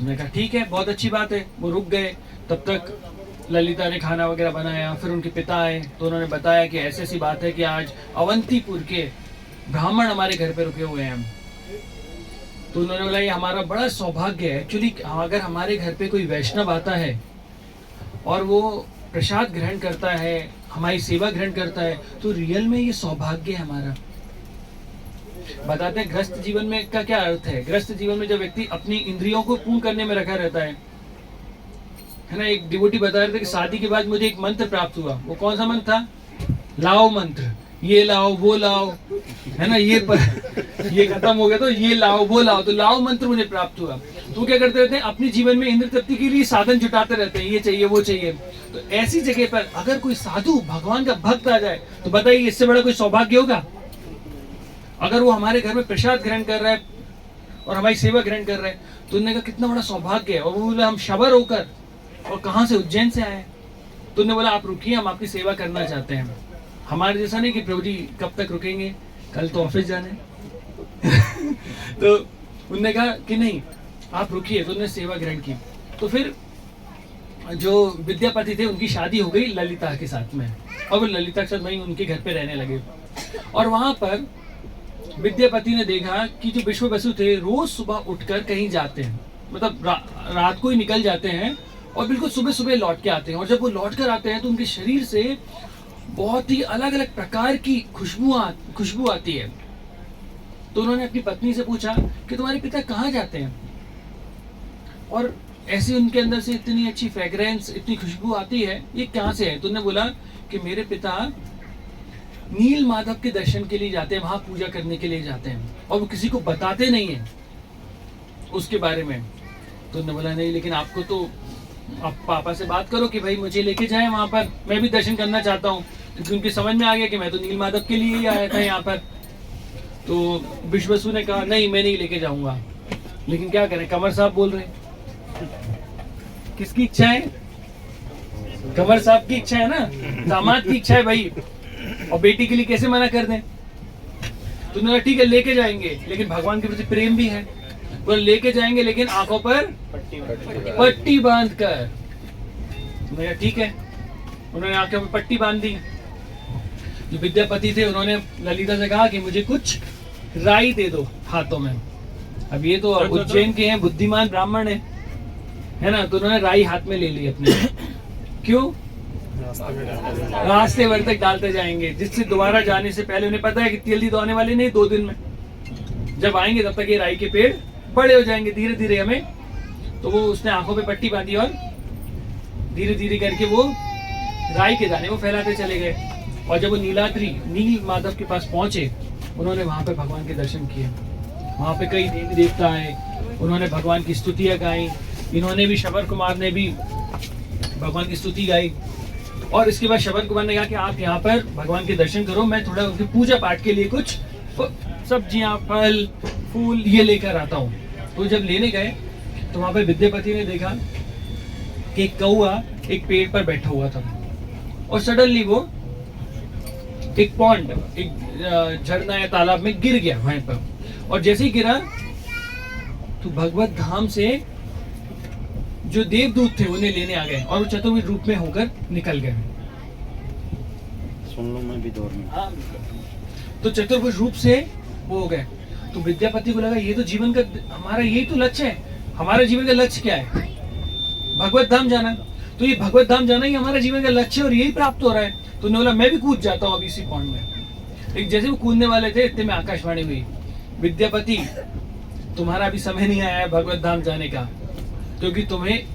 मैंने कहा ठीक है, बहुत अच्छी बात है। वो रुक गए। तब तक ललिता ने खाना वगैरह बनाया। फिर उनके पिता आए तो उन्होंने बताया कि ऐसी ऐसी बात है कि आज अवंतीपुर के ब्राह्मण हमारे घर पे रुके हुए हैं। तो उन्होंने बोला ये हमारा बड़ा सौभाग्य है। एक्चुअली अगर हमारे घर पे कोई वैष्णव आता है और वो प्रसाद ग्रहण करता है, हमारी सेवा ग्रहण करता है, तो रियल में ये सौभाग्य है हमारा। बताते हैं ग्रस्त जीवन में का क्या अर्थ है। ग्रस्त जीवन में जब व्यक्ति अपनी इंद्रियों को पूर्ण करने में रखा रहता है ना। एक डिवोटी बता रहे थे कि शादी के बाद मुझे एक मंत्र प्राप्त हुआ। वो कौन सा मंत्र था? लाओ मंत्र। ये लाओ वो लाओ, है ना। ये खत्म हो गया तो ये लाओ वो लाओ। तो लाओ मंत्र मुझे प्राप्त हुआ। तो क्या करते रहते हैं अपने जीवन में इंद्र तृप्ति के लिए साधन जुटाते रहते हैं, ये चाहिए वो चाहिए। तो ऐसी जगह पर अगर कोई साधु भगवान का भक्त आ जाए तो बताइए इससे बड़ा कोई सौभाग्य होगा? अगर वो हमारे घर में प्रसाद ग्रहण कर रहा है और हमारी सेवा ग्रहण कर रहा है तो उन्होंने कहा कितना बड़ा सौभाग्य है। और वो बोला हम शबर होकर और कहां से? उज्जैन से आए। तो उन्होंने बोला आप रुकिए, हम आपकी सेवा करना चाहते हैं। हमारे जैसा नहीं कि प्रभु जी कब तक रुकेंगे, कल तो ऑफिस जाने तो उन्होंने कहा कि नहीं आप रुकिए। तो उन्होंने सेवा ग्रहण की। तो फिर जो विद्यापति थे उनकी शादी हो गई ललिता के साथ में और वो ललिता के साथ वहीं उनके घर पे रहने लगे। और वहां पर विद्यापति ने देखा कि जो विश्व बसु थे रोज सुबह उठकर कहीं जाते हैं, मतलब रात को ही निकल जाते हैं और बिल्कुल सुबह सुबह लौट के आते हैं। और जब वो लौट कर आते हैं तो उनके शरीर से बहुत ही अलग अलग प्रकार की खुशबू आती है। तो उन्होंने अपनी पत्नी से पूछा कि तुम्हारे पिता कहाँ जाते हैं? और ऐसी उनके अंदर से इतनी अच्छी फ्रेग्रेंस, इतनी खुशबू आती है, ये कहाँ से है? तो उन्होंने बोला कि मेरे पिता नील माधव के दर्शन के लिए जाते हैं, वहां पूजा करने के लिए जाते हैं और वो किसी को बताते नहीं है उसके बारे में। तो उन्होंने बोला नहीं, लेकिन आपको तो आप पापा से बात करो कि भाई मुझे लेके जाए वहां पर, मैं भी दर्शन करना चाहता हूँ। क्योंकि उनके समझ में आ गया कि मैं तो नील माधव के लिए ही आया था यहाँ पर। तो विश्वसु ने कहा नहीं मैं नहीं लेके जाऊंगा। लेकिन क्या करें, कंवर साहब बोल रहे, किसकी इच्छा है? कंवर साहब की इच्छा है ना, दामाद की इच्छा है भाई। और बेटी के लिए कैसे मना कर दें? तो उन्होंने ठीक है लेके जाएंगे, लेकिन भगवान के प्रति प्रेम भी है, वो लेके जाएंगे लेकिन आंखों पर पट्टी बांध कर। मैं ठीक है, उन्होंने आंखों पर पट्टी बांध दी। जो विद्यापति थे उन्होंने ललिता से कहा कि मुझे कुछ राई दे दो हाथों में। अब ये तो उज्जैन के हैं, बुद्धिमान ब्राह्मण है ना। तो उन्होंने राई हाथ में ले ली अपने। क्यों? रास्ते में डालते जाएंगे। रास्ते भर तक डालते जाएंगे, जिससे दोबारा जाने से पहले उन्हें पता है कि जल्दी तो आने वाले नहीं, 2 दिन में जब आएंगे तब तक ये राई के पेड़ बड़े हो जाएंगे धीरे धीरे हमें। तो वो उसने आंखों पे पट्टी बांधी और धीरे धीरे करके वो राई के दाने वो फैलाते चले गए। और जब वो नील माधव के पास पहुंचे, उन्होंने वहां पे भगवान के दर्शन किए। वहां पे कई देवी देवता आए, उन्होंने भगवान की स्तुतियां गाई। इन्होंने भी, शबर कुमार ने भी भगवान की स्तुति गाई। और इसके बाद शबर कुमार ने कहा कि आप यहाँ पर भगवान के दर्शन करो, मैं थोड़ा उनकी पूजा पाठ के लिए कुछ सब्जियां, फल, फूल ये लेकर आता हूँ। तो जब लेने गए तो वहां पर विद्यापति ने देखा कि एक कौआ एक पेड़ पर बैठा हुआ था और सडनली वो एक पॉन्ड, एक झरना या तालाब में गिर गया वहीं पर। और जैसे ही गिरा तो भगवत धाम से जो देवदूत थे उन्हें लेने आ गए और वो चतुर्भुज रूप में होकर निकल गए। सुन लो, मैं भी दौर में। हाँ, तो चतुर्भुज रूप से वो हो गए। तो विद्यापति को लगा ये तो जीवन का हमारा यही तो लक्ष्य है। हमारा जीवन का लक्ष्य क्या है? भगवत धाम जाना। तो ये भगवत धाम जाना ही हमारा जीवन का लक्ष्य है और यही प्राप्त हो रहा है। तो उन्होंने बोला मैं भी कूद जाता हूँ अभी इसी पॉइंट में। एक जैसे वो कूदने वाले थे इतने में आकाशवाणी हुई, विद्यापति तुम्हारा अभी समय नहीं आया है भगवत धाम जाने का, क्योंकि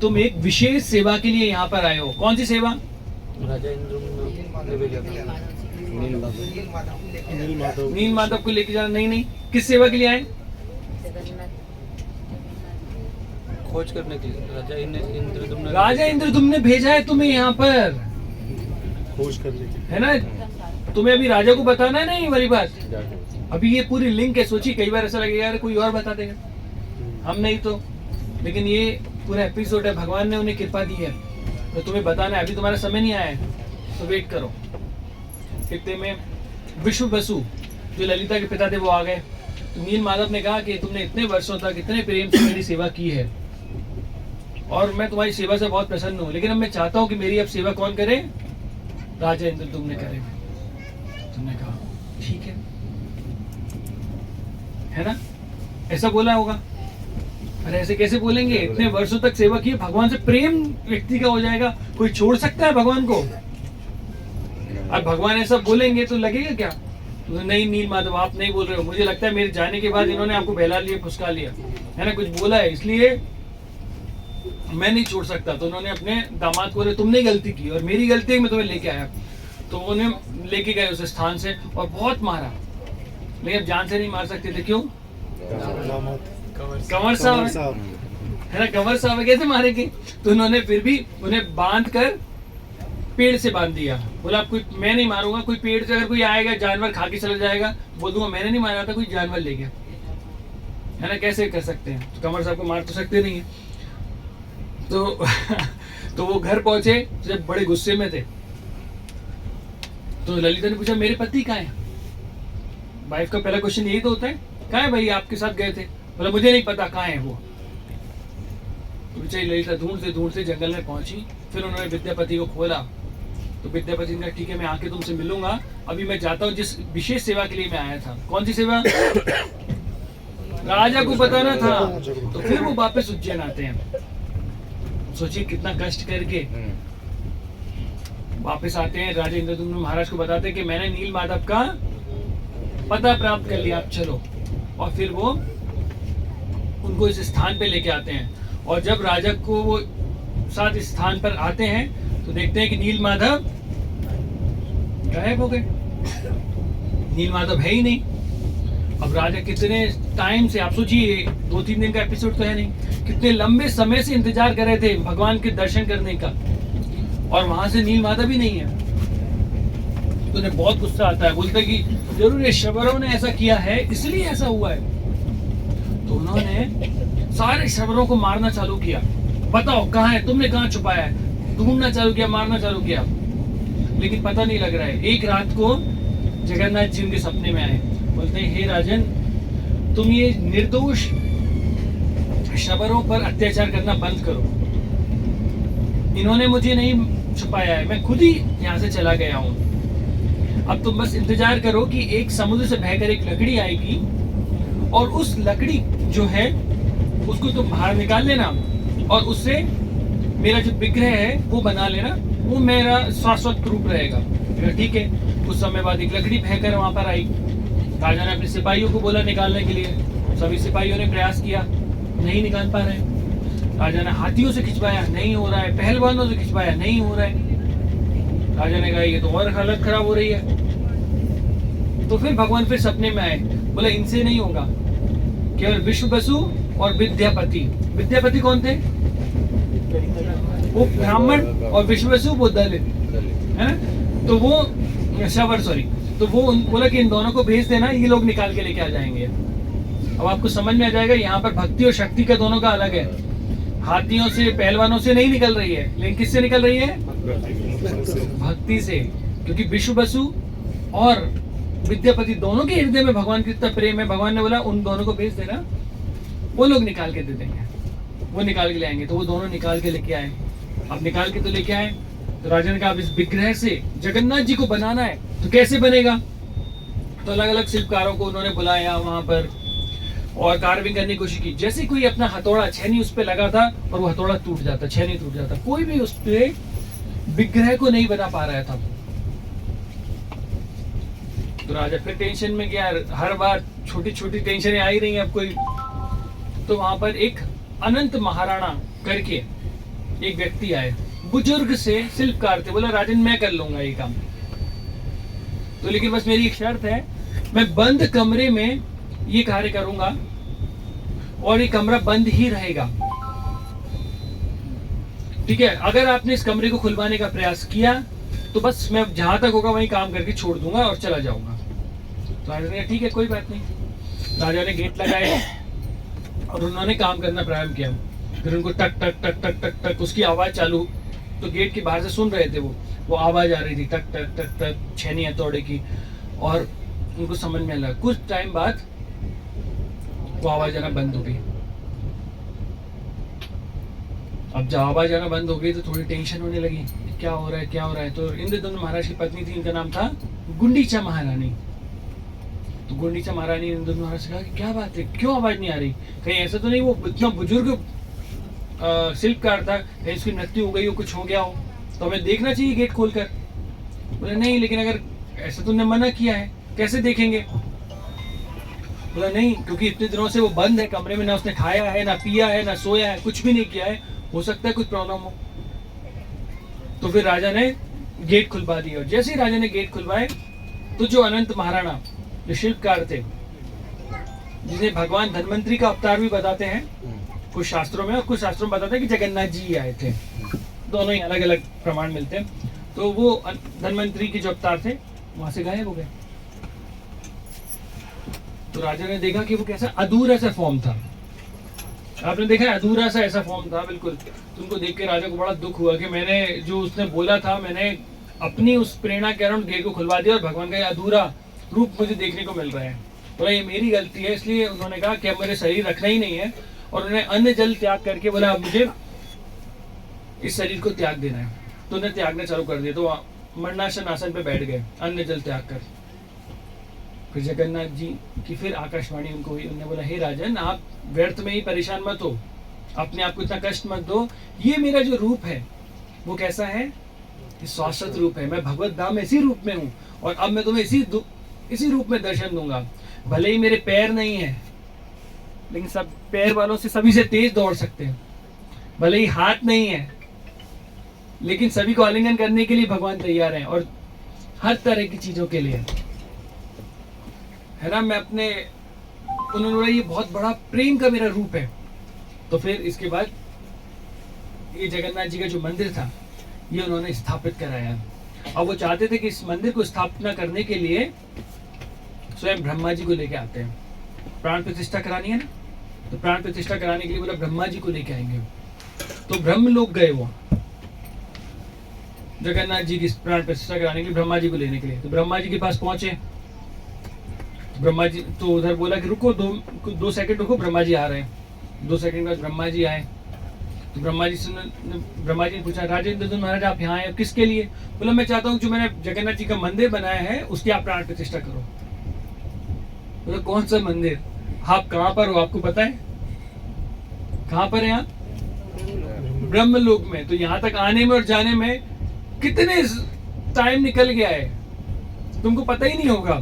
तुम एक विशेष सेवा के लिए यहाँ पर आए हो। कौन सी सेवा? राजा इंद्र ने भेजा था। नील माधव को लेके जाना। नहीं, किस सेवा के लिए आए? खोज करने के लिए। राजा इंद्रदुम्न ने भेजा है तुम्हें यहाँ पर, खोज कर ली है ना? तुम्हें अभी राजा को बताना है ना ये वाली बात। अभी ये पूरी लिंक है। सोची कई बार ऐसा लगेगा यार कोई और बता देगा, हम नहीं तो। लेकिन ये पूरा एपिसोड है, भगवान ने उन्हें कृपा दी है तो तुम्हें बताना है। अभी तुम्हारा समय नहीं आया है तो वेट करो। इतने में विश्व बसु जो ललिता के पिता थे वो आ गए। तो नील माधव ने कहा कि तुमने इतने वर्षों तक इतने प्रेम से मेरी सेवा की है और मैं तुम्हारी सेवा से बहुत प्रसन्न हूँ, लेकिन अब मैं चाहता हूँ कि मेरी अब सेवा कौन करे? राजा इंद्रदुम्न करे। तुमने कहा ठीक है ना? ऐसा बोला होगा। अरे ऐसे कैसे बोलेंगे? इतने वर्षों तक सेवा की, भगवान से प्रेम व्यक्ति का हो जाएगा, कोई छोड़ सकता है भगवान को? अब भगवान ऐसा बोलेंगे तो लगेगा क्या? तो नहीं नील माधव आप नहीं बोल रहे हो, मुझे लगता है मेरे जाने के बाद इन्होंने आपको बहला लिया, फुसका लिया है ना, कुछ बोला है, इसलिए मैं नहीं छोड़ सकता। तो उन्होंने अपने दामाद को बोले तुमने गलती की और मेरी गलती है मैं तुम्हें लेके आया। तो उन्हें लेके गए उस स्थान से और बहुत मारा, लेकिन जान से नहीं मार सकते थे। क्यों? कंवर साहब है ना, कंवर साहब कैसे मारेंगे? तो उन्होंने फिर भी उन्हें बांध कर पेड़ से बांध दिया। बोला कोई मैं नहीं मारूंगा, कोई पेड़ से अगर कोई आएगा जानवर खा के चला जाएगा, बोल दूंगा मैंने नहीं मारा था, कोई जानवर ले गया, है ना। कैसे कर सकते हैं? तो कंवर साहब को मार तो सकते नहीं है। तो वो घर पहुंचे जब बड़े गुस्से में थे। तो ललिता ने पूछा मेरे पति कहाँ है? वाइफ का पहला क्वेश्चन यही तो होता है, कहाँ है भाई? आपके साथ गए थे। बोला मुझे नहीं पता कहाँ है वो। तो बेचारी ललिता ढूंढते जंगल में पहुंची। फिर उन्होंने विद्यापति को खोला। तो विद्यापति ने कहा ठीक है मैं आके तुमसे मिलूंगा, अभी मैं जाता हूँ जिस विशेष सेवा के लिए मैं आया था। कौन सी सेवा? राजा को बताना था। तो फिर वो वापस उज्जैन आते हैं। सोचिए कितना कष्ट करके वापस आते हैं। राजा इंद्रदुम्न महाराज को बताते हैं कि मैंने नील माधव का पता प्राप्त कर लिया, आप चलो। और फिर वो उनको इस स्थान पे लेके आते हैं। और जब राजा को वो साथ इस स्थान पर आते हैं तो देखते हैं कि नील माधव गायब हो गए। नील माधव है ही नहीं। अब राजा कितने टाइम से, आप सोचिए 2-3 दिन का एपिसोड तो है नहीं, कितने लंबे समय से इंतजार कर रहे थे भगवान के दर्शन करने का, और वहां से नील माधव भी नहीं है। तो उन्हें बहुत गुस्सा आता है, बोलते कि जरूर ये शबरों ने ऐसा किया है इसलिए ऐसा हुआ है। तो उन्होंने सारे शबरों को मारना चालू किया। बताओ कहाँ है, तुमने कहाँ छुपाया है? ढूंढना चालू किया, मारना चालू किया, लेकिन पता नहीं लग रहा है। एक रात को जगन्नाथ जी उनके सपने में आए। बोलते हैं हे राजन, तुम ये निर्दोष शबरों पर अत्याचार करना बंद करो। इन्होंने मुझे नहीं छुपाया है, मैं खुद ही यहाँ से चला गया हूँ। अब तुम बस इंतजार करो कि एक समुद्र से बहकर एक लकड़ी आएगी और उस लकड़ी जो है उसको तुम बाहर निकाल लेना और उससे मेरा जो विग्रह है वो बना लेना। वो मेरा शाश्वत रूप रहेगा। मैंने कहा, ठीक है। कुछ समय बाद एक लकड़ी फेंकर वहां पर आई। राजा ने अपने सिपाहियों को बोला निकालने के लिए। सभी सिपाहियों ने प्रयास किया, नहीं निकाल पा रहे। राजा ने हाथियों से खिंचवाया, नहीं हो रहा है। पहलवानों से खिंचवाया, नहीं हो रहा है। राजा ने कहा ये तो और हालत खराब हो रही है। तो फिर भगवान फिर सपने में आए, बोला इनसे नहीं होगा, केवल विश्व बसु और विद्यापति। विद्यापति कौन थे? वो ब्राह्मण, और विश्व बसु वो दलित है ना। तो वो शवर सॉरी, तो वो बोला कि इन दोनों को भेज देना, ये लोग निकाल के लेके आ जाएंगे। अब आपको समझ में आ जाएगा यहाँ पर भक्ति और शक्ति का दोनों का अलग है। हाथियों से पहलवानों से नहीं निकल रही है, लेकिन किससे निकल रही है? भक्ति से। क्योंकि विश्व बसु और विद्यापति दोनों के हृदय में भगवान की इतना प्रेम है। भगवान ने बोला उन दोनों को भेज देना, वो लोग निकाल के दे देंगे, वो निकाल के ले आएंगे। तो वो दोनों निकाल के लेके आए। अब निकाल के तो लेके आए, तो राजा ने कहा अब इस विग्रह से जगन्नाथ जी को बनाना है, तो कैसे बनेगा? तो अलग अलग शिल्पकारों को उन्होंने बुलाया वहां पर और कार्विंग करने की कोशिश की। जैसे कोई अपना हथौड़ा छेनी उस पे लगा था और वो हथौड़ा टूट जाता, छेनी टूट जाता। कोई भी उस पे विग्रह को नहीं बना पा रहा था। तो राजा फिर टेंशन में गया। हर बार छोटी छोटी टेंशनें आ ही रही हैं अब कोई। तो वहां पर एक अनंत महाराणा करके एक व्यक्ति आए, बुजुर्ग से शिल्पकार थे। बोला राजन मैं कर लूंगा ये काम, तो लेकिन बस मेरी एक शर्त है, मैं बंद कमरे में ये कार्य करूंगा और ये कमरा बंद ही रहेगा, ठीक है? अगर आपने इस कमरे को खुलवाने का प्रयास किया तो बस मैं जहां तक होगा वहीं काम करके छोड़ दूंगा और चला जाऊंगा। तो राजा ने कहा ठीक है कोई बात नहीं। राजा ने गेट लगाया और उन्होंने काम करना प्रारंभ किया। फिर उनको टक टक टक टक टक टक उसकी आवाज चालू, तो गेट के बाहर से सुन रहे थे वो आवाज आ रही थी टक टक टक टक छेनी हथौड़े की। और उनको समझ में लगा। कुछ टाइम बाद वो आवाज आना बंद हो गई। अब जब आवाज आना बंद हो गई तो थोड़ी टेंशन होने लगी, क्या हो रहा है क्या हो रहा है। तो इंद्रदम्न महाराज की पत्नी थी, इनका नाम था गुंडीचा महारानी। तो गुंडीचा महारानी ने इंद्रदम्न महाराज से कहा कि क्या बात है, क्यों आवाज नहीं आ रही? कहीं ऐसा तो नहीं वो इतना बुजुर्ग शिल्पकार था, कहीं उसकी मृत्यु हो गई हो, कुछ हो गया हो, तो हमें देखना चाहिए गेट खोलकर। बोले नहीं, लेकिन अगर ऐसा तुमने मना किया है कैसे देखेंगे? बोला नहीं, क्योंकि इतने दिनों से वो बंद है कमरे में, ना उसने खाया है ना पिया है ना सोया है, कुछ भी नहीं किया है, हो सकता है कुछ प्रॉब्लम हो। तो फिर राजा ने गेट खुलवा दिया। और जैसे ही राजा ने गेट खुलवाए तो जो अनंत महाराणा जो शिल्पकार थे, जिन्हें भगवान धन्वंतरी का अवतार भी बताते हैं कुछ शास्त्रों में, और कुछ शास्त्रों में बताते हैं कि जगन्नाथ जी आए थे, दोनों ही अलग अलग प्रमाण मिलते हैं। तो वो धन्वंतरी के जो अवतार थे वहां से गायब हो गए। तो राजा ने देखा कि वो कैसा अधूरा सा फॉर्म था। आपने देखा है अधूरा सा ऐसा फॉर्म था बिल्कुल। तुमको देख के राजा को बड़ा दुख हुआ कि मैंने जो उसने बोला था, मैंने अपनी उस प्रेरणा के कारण गेट को खुलवा दिया और भगवान का अधूरा रूप मुझे देखने को मिल रहा है। बोला ये मेरी गलती है, इसलिए उन्होंने कहा कि अब मेरे शरीर रखना ही नहीं है, और उन्हें अन्न जल त्याग करके बोला अब मुझे इस शरीर को त्याग देना है। तो उन्हें त्यागना चालू कर दिया। तो मरणासन आसन पे बैठ गए अन्न जल त्याग कर। फिर जगन्नाथ जी की फिर आकाशवाणी उनको हुई। उन्होंने बोला हे राजन, आप व्यर्थ में ही परेशान मत हो, अपने आप को इतना कष्ट मत दो। ये मेरा जो रूप है वो कैसा है? ये शाश्वत रूप है। मैं भगवत धाम इसी रूप में हूँ, और अब मैं तुम्हें इसी रूप में दर्शन दूंगा। भले ही मेरे पैर नहीं है, लेकिन सब पैर वालों से सभी से तेज दौड़ सकते हैं। भले ही हाथ नहीं है, लेकिन सभी को आलिंगन करने के लिए भगवान तैयार हैं, और हर तरह की चीजों के लिए, है ना। मैं अपने उन्होंने बोला ये बहुत बड़ा प्रेम का मेरा रूप है। तो फिर इसके बाद ये जगन्नाथ जी का जो मंदिर था ये उन्होंने स्थापित कराया। और वो चाहते थे कि इस मंदिर को स्थापना करने के लिए स्वयं ब्रह्मा जी को लेके आते हैं। प्राण प्रतिष्ठा करानी है ना, तो प्राण प्रतिष्ठा कराने के लिए बोला ब्रह्मा जी को लेके आएंगे। तो ब्रह्म लोग गए वो जगन्नाथ जी की प्राण प्रतिष्ठा कराने के लिए ब्रह्मा जी को लेने के लिए। तो ब्रह्मा जी के पास पहुंचे। ब्रह्मा जी तो उधर बोला कि रुको, दो सेकंड रुको, ब्रह्मा जी आ रहे हैं। 2 सेकंड बाद ब्रह्मा जी आए। तो ब्रह्मा जी ने पूछा राजेंद्र महाराज आप यहाँ आए किसके लिए? बोला मैं चाहता हूँ जो मैंने जगन्नाथ जी का मंदिर बनाया है उसकी आप प्राण प्रतिष्ठा करो। बोला कौन सा मंदिर? आप कहाँ पर हो, आपको पता है? कहाँ पर है आप? ब्रह्मलोक में। तो यहाँ तक आने में और जाने में कितने टाइम निकल गया है, तुमको पता ही नहीं होगा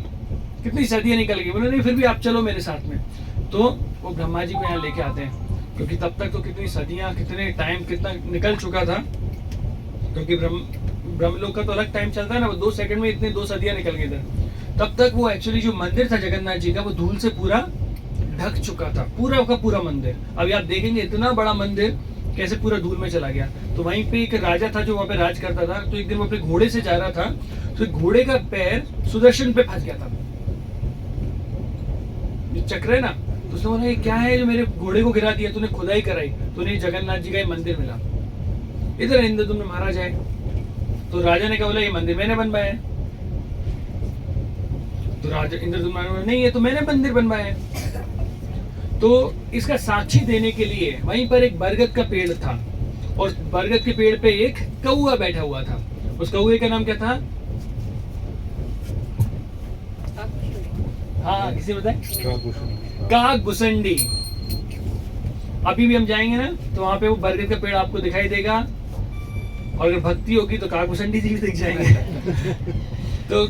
कितनी सदियां निकल गई। बोले नहीं फिर भी आप चलो मेरे साथ में। तो वो ब्रह्मा जी को यहाँ लेके आते हैं, क्योंकि तब तक तो कितनी सदियां, कितने टाइम कितना निकल चुका था, क्योंकि ब्रह्मलोक का तो अलग टाइम चलता है ना, वो 2 सेकंड में इतने 2 सदियां निकल गई थी। तब तक वो एक्चुअली जो मंदिर था जगन्नाथ जी का, वो धूल से पूरा ढक चुका था, पूरा का पूरा मंदिर। अभी आप देखेंगे इतना बड़ा मंदिर कैसे पूरा धूल में चला गया। तो वहीं पे एक राजा था जो वहाँ पे राज करता था, तो एक दिन वो अपने घोड़े से जा रहा था, तो घोड़े का पैर सुदर्शन पे फंस गया था, चक्र है ना। तो उसने बोला ये क्या है जो मेरे घोड़े को गिरा दिया, तूने खुदाई कराई, तूने जगन्नाथ जी का ये मंदिर मिला, इधर इंद्रदुम्न महाराज आए। तो राजा ने कहा बोला ये मंदिर मैंने बनवाया है। तो राजा इंद्रदुम्न महाराज नहीं, ये तो मैंने मंदिर बनवाया है। तो इसका साक्षी देने के लिए वहीं पर एक बरगद का पेड़ था, और बरगद के पेड़ पे एक कौआ बैठा हुआ था। उस कौए का नाम क्या था? हाँ किसी बताए? काकभुसंडी। अभी भी हम जाएंगे ना तो वहां पे वो बरगद का पेड़ आपको दिखाई देगा, और अगर भक्ति होगी तो काकभुसंडी जी भी दिख जाएंगे। तो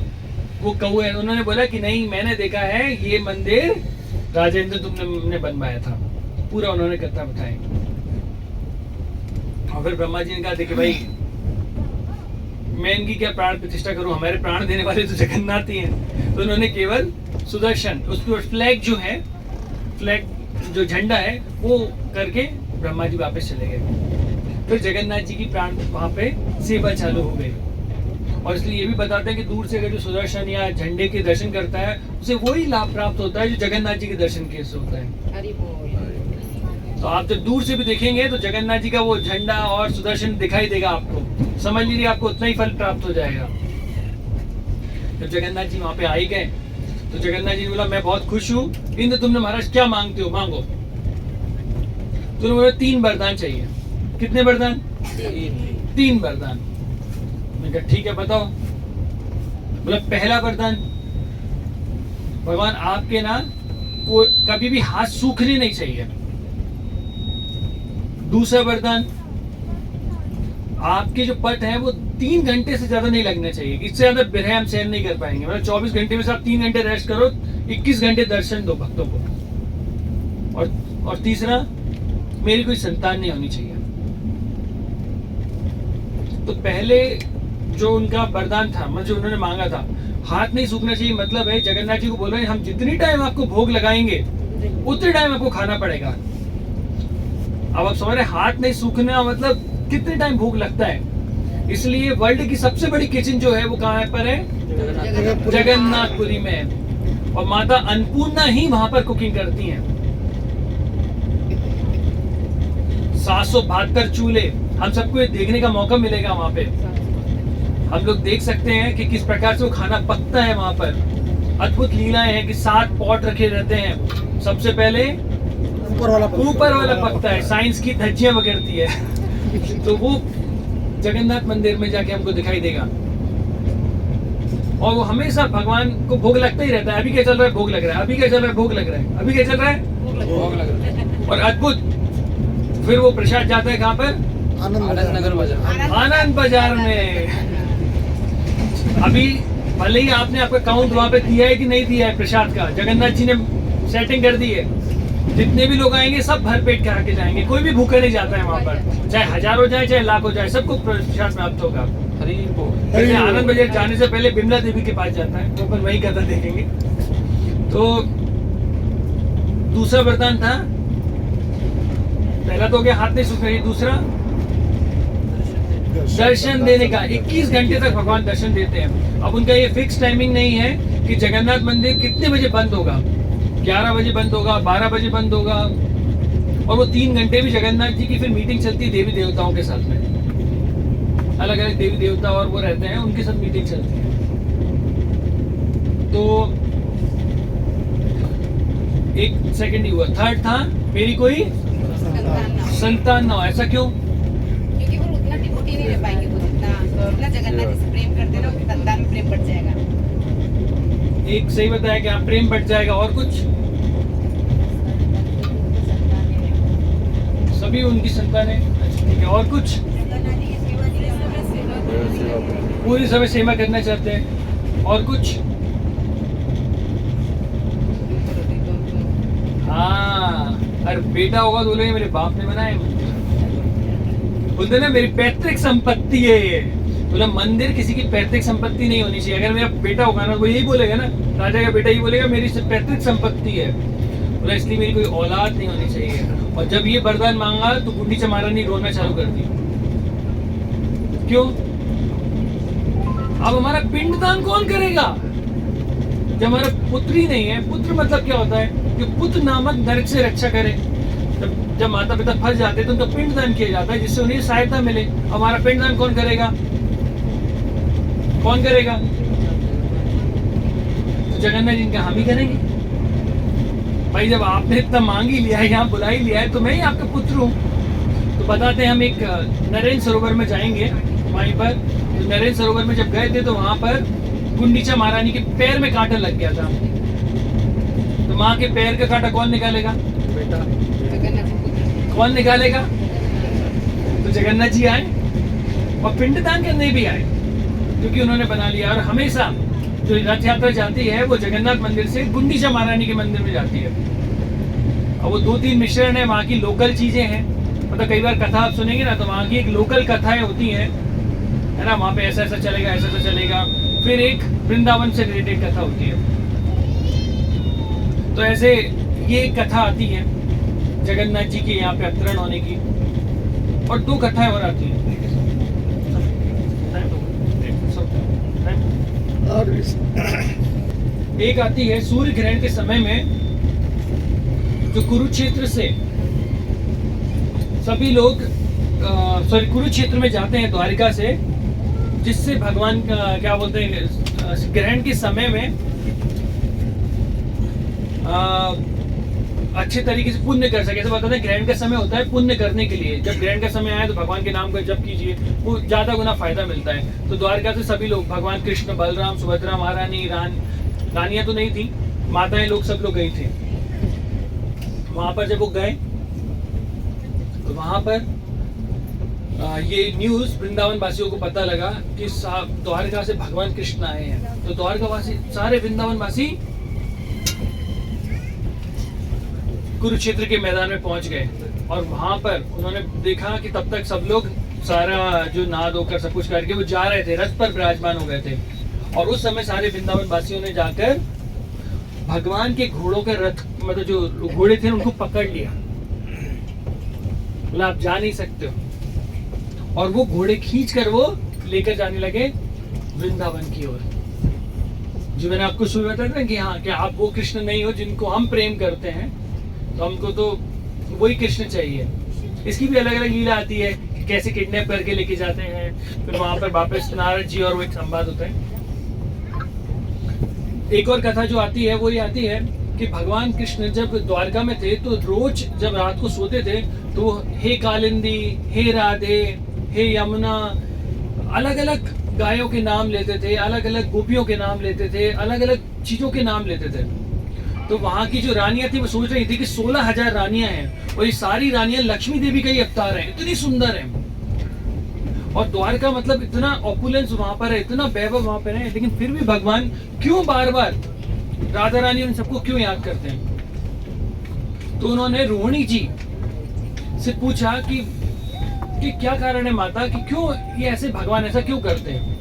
वो कौए, उन्होंने बोला कि नहीं मैंने देखा है ये मंदिर राजेंद्र तुमने बनवाया था, पूरा उन्होंने कथा बताई। और फिर ब्रह्मा जी ने कहा देखिए भाई मैं इनकी क्या प्राण प्रतिष्ठा करूं, हमारे प्राण देने वाले तो जगन्नाथ ही हैं। तो उन्होंने केवल सुदर्शन, उसके फ्लैग जो है, फ्लैग जो झंडा है वो करके ब्रह्मा जी वापस चले गए। फिर जगन्नाथ जी की प्राण वहां पे सेवा चालू हो गई। और इसलिए ये भी बताते हैं कि दूर से अगर जो सुदर्शन या झंडे के दर्शन करता है उसे वही लाभ प्राप्त होता है जो जगन्नाथ जी के दर्शन के से होता है। हरि बोल। तो आप जब दूर से भी देखेंगे तो जगन्नाथ जी का वो झंडा और सुदर्शन दिखाई देगा आपको, समझ लीजिए आपको उतना ही फल प्राप्त हो जाएगा। जब जगन्नाथ जी वहां पे आ ही गए तो जगन्नाथ जी ने बोला मैं बहुत खुश हूँ इंद्र, तुमने महाराज क्या मांगते हो मांगो। तो बोला 3 वरदान चाहिए। कितने वरदान? 3 वरदान। मैंने कहा ठीक है बताओ। बोला पहला वरदान, भगवान आपके ना को कभी भी हाथ सूखने नहीं चाहिए। दूसरा वरदान, आपके जो पट है वो 3 घंटे से ज्यादा नहीं लगना चाहिए, इससे ज्यादा विरह हम सहन नहीं कर पाएंगे। मतलब 24 घंटे में से आप 3 घंटे रेस्ट करो, 21 घंटे दर्शन दो भक्तों को। और तीसरा, मेरी कोई संतान नहीं होनी चाहिए। तो पहले जो उनका वरदान था, मतलब जो उन्होंने मांगा था, हाथ नहीं सूखना चाहिए, मतलब है जगन्नाथ जी को बोल रहे हैं हम जितनी टाइम आपको भोग लगाएंगे उतने टाइम आपको खाना पड़ेगा। अब आप समझ रहे हाथ नहीं सूखना मतलब कितने टाइम भोग लगता है। इसलिए वर्ल्ड की सबसे बड़ी किचन जो है वो कहाँ पर है? जगन्नाथपुरी में। और माता अन्नपूर्णा ही वहां पर कुकिंग करती हैं। 772 चूल्हे, हम सबको ये देखने का मौका मिलेगा वहां पे। हम लोग देख सकते हैं कि किस प्रकार से वो खाना पकता है वहां पर। अद्भुत लीलाएं हैं कि 7 पॉट रखे रहते हैं। सबसे पहले ऊपर वाला पकता है, साइंस की धज्जियां बगड़ती है। तो वो जगन्नाथ मंदिर में जाके हमको दिखाई देगा। और वो हमेशा भगवान को भोग लगता ही रहता है। अभी क्या चल रहा है? भोग लग रहा है। अभी क्या चल रहा है? भोग लग रहा है। अभी क्या चल रहा है? भोग लग रहा है। और अद्भुत, फिर वो प्रसाद जाता है कहाँ पर? आनंद नगर बाजार। आनंद बाजार में। अभी भले ही आपने आपका काउंट वहां पे दिया है कि नहीं दिया है प्रसाद का, जगन्नाथ जी ने सेटिंग कर दी है। जितने भी लोग आएंगे सब भर पेट खा के जाएंगे, कोई भी भूखा नहीं जाता है वहां पर। चाहे 1000 हो जाए चाहे लाख हो जाए, सबको प्रसाद प्राप्त होगा। हरि बोल। वैसे आनंद बाजार जाने से पहले बिमला देवी के पास जाता है, तो अपन वही कथा देखेंगे। तो दूसरा वरदान था, पहला तो हो गया हाथ नहीं सूखना चाहिए, दूसरा दर्शन देने का। 21 घंटे तक भगवान दर्शन देते हैं। अब उनका ये फिक्स टाइमिंग नहीं है कि जगन्नाथ मंदिर कितने बजे बंद होगा, 11 बजे बंद होगा, 12 बजे बंद होगा। और वो 3 घंटे भी जगन्नाथ जी की फिर मीटिंग चलती है देवी देवताओं के साथ में। अलग अलग देवी देवता और वो रहते हैं, उनके साथ मीटिंग चलती है। तो एक सेकंड ही हुआ। थर्ड था मेरी कोई संतान ना हो। ऐसा क्यों? क्योंकि वो उतना डिवोटी नहीं रह पाएंगे, वो जितना जगन्नाथ जी से प्रेम करते ना, उनकी संतान में प्रेम बढ़ जाएगा। एक सही बताया कि आप प्रेम बढ़ जाएगा। और कुछ? सभी उनकी संतान है। ठीक है, और कुछ? सेवा करते पूरी समय सेवा करना चाहते हैं। और कुछ हाँ, अरे बेटा होगा तो बोलेंगे मेरे बाप ने बनाया। बोलते ना मेरी पैतृक संपत्ति है ये। बोला मंदिर किसी की पैतृक संपत्ति नहीं होनी चाहिए। अगर मेरा बेटा होगा ना वो यही बोलेगा ना, राजा का बेटा ही बोलेगा मेरी पैतृक संपत्ति है। बोला इसलिए मेरी कोई औलाद नहीं होनी चाहिए। और जब ये वरदान मांगा तो गुंडीचा महारानी रोना चालू कर दी। क्यों? अब हमारा पिंडदान कौन करेगा जब हमारा पुत्र ही नहीं है? पुत्र मतलब क्या होता है कि पुत्र नामक नरक से रक्षा करे। जब माता पिता फंस जाते हैं तो उनका पिंडदान किया जाता है जिससे उन्हें सहायता मिले। हमारा पिंडदान कौन करेगा? कौन करेगा? तो जगन्नाथ जी का हम ही करेंगे। भाई जब आपने इतना मांग ही लिया है, यहाँ बुला ही लिया है, तो मैं ही आपका पुत्र हूँ। तो बताते हैं हम एक नरेंद्र सरोवर में जाएंगे। वहीं पर तो नरेंद्र सरोवर में जब गए थे तो वहां पर गुंडीचा महारानी के पैर में कांटा लग गया था। तो माँ के पैर का कांटा कौन निकालेगा? बेटा। जगन्नाथ जी पुत्र। कौन निकालेगा? तो जगन्नाथ जी आए और पिंडदान करने भी आए, क्योंकि उन्होंने बना लिया। और हमेशा जो रथ यात्रा जाती है वो जगन्नाथ मंदिर से गुंडीचा महारानी के मंदिर में जाती है। और वो 2-3 मिश्रण है, वहाँ की लोकल चीजें हैं। मतलब कई बार कथा आप सुनेंगे ना तो वहाँ की एक लोकल कथाएं होती हैं, है ना। वहाँ पे ऐसा ऐसा चलेगा, ऐसा ऐसा चलेगा। फिर एक वृंदावन से रिलेटेड कथा होती है। तो ऐसे ये एक कथा आती है जगन्नाथ जी के यहाँ पे अवतरण होने की। और 2 कथाएं और आती हैं। और एक आती है सूर्य ग्रहण के समय में, जो कुरुक्षेत्र से सभी लोग कुरुक्षेत्र में जाते हैं द्वारिका से, जिससे भगवान क्या बोलते हैं ग्रहण के समय में अच्छे तरीके से पुण्य कर सके। ऐसे बताते हैं ग्रहण का समय होता है पुण्य करने के लिए। जब ग्रहण का समय आए तो भगवान के नाम का जप कीजिए, वो ज्यादा गुना फायदा मिलता है। तो द्वारका से सभी लोग, भगवान कृष्ण, बलराम, सुभद्रा महारानी, रानियां तो नहीं थी, माताएं लोग, सब लोग गए थे। वहां पर जब वो गए तो वहां पर ये न्यूज वृंदावन वासियों को पता लगा कि द्वारका से भगवान कृष्ण आए हैं। तो द्वारका वासी, सारे वृंदावन वासी कुरुक्षेत्र के मैदान में पहुंच गए। और वहां पर उन्होंने देखा कि तब तक सब लोग सारा जो नहा धोकर सब कुछ करके वो जा रहे थे, रथ पर विराजमान हो गए थे। और उस समय सारे वृंदावन वासियों ने जाकर भगवान के घोड़ों के रथ, मतलब जो घोड़े थे उनको पकड़ लिया। बोला आप जा नहीं सकते हो। और वो घोड़े खींच कर वो लेकर जाने लगे वृंदावन की ओर। जो मैंने आपको शुरू बताया था कि हाँ, क्या आप वो कृष्ण नहीं हो जिनको हम प्रेम करते हैं, तो हमको तो वही कृष्ण चाहिए। इसकी भी अलग अलग लीला आती है कि कैसे किडनैप करके लेके जाते हैं, फिर वहां पर वापस नारद जी और वो एक संवाद होता है। एक और कथा जो आती है वो ये आती है कि भगवान कृष्ण जब द्वारका में थे तो रोज जब रात को सोते थे तो हे कालिंदी, हे राधे, हे यमुना, अलग अलग गायों के नाम लेते थे, अलग अलग गोपियों के नाम लेते थे, अलग अलग चीजों के नाम लेते थे। तो वहां की जो रानियां थी वो सोच रही थी कि 16,000 रानियां हैं और ये सारी रानियां लक्ष्मी देवी का ही अवतार है, इतनी सुंदर है। और द्वारका मतलब इतना ऑपुलेंस वहां पर है, इतना वैभव वहां पर है, लेकिन फिर भी भगवान क्यों बार बार राधा रानी उन सबको क्यों याद करते हैं? तो उन्होंने रोहिणी जी से पूछा कि क्या कारण है माता, कि क्यों ये ऐसे भगवान ऐसा क्यों करते हैं?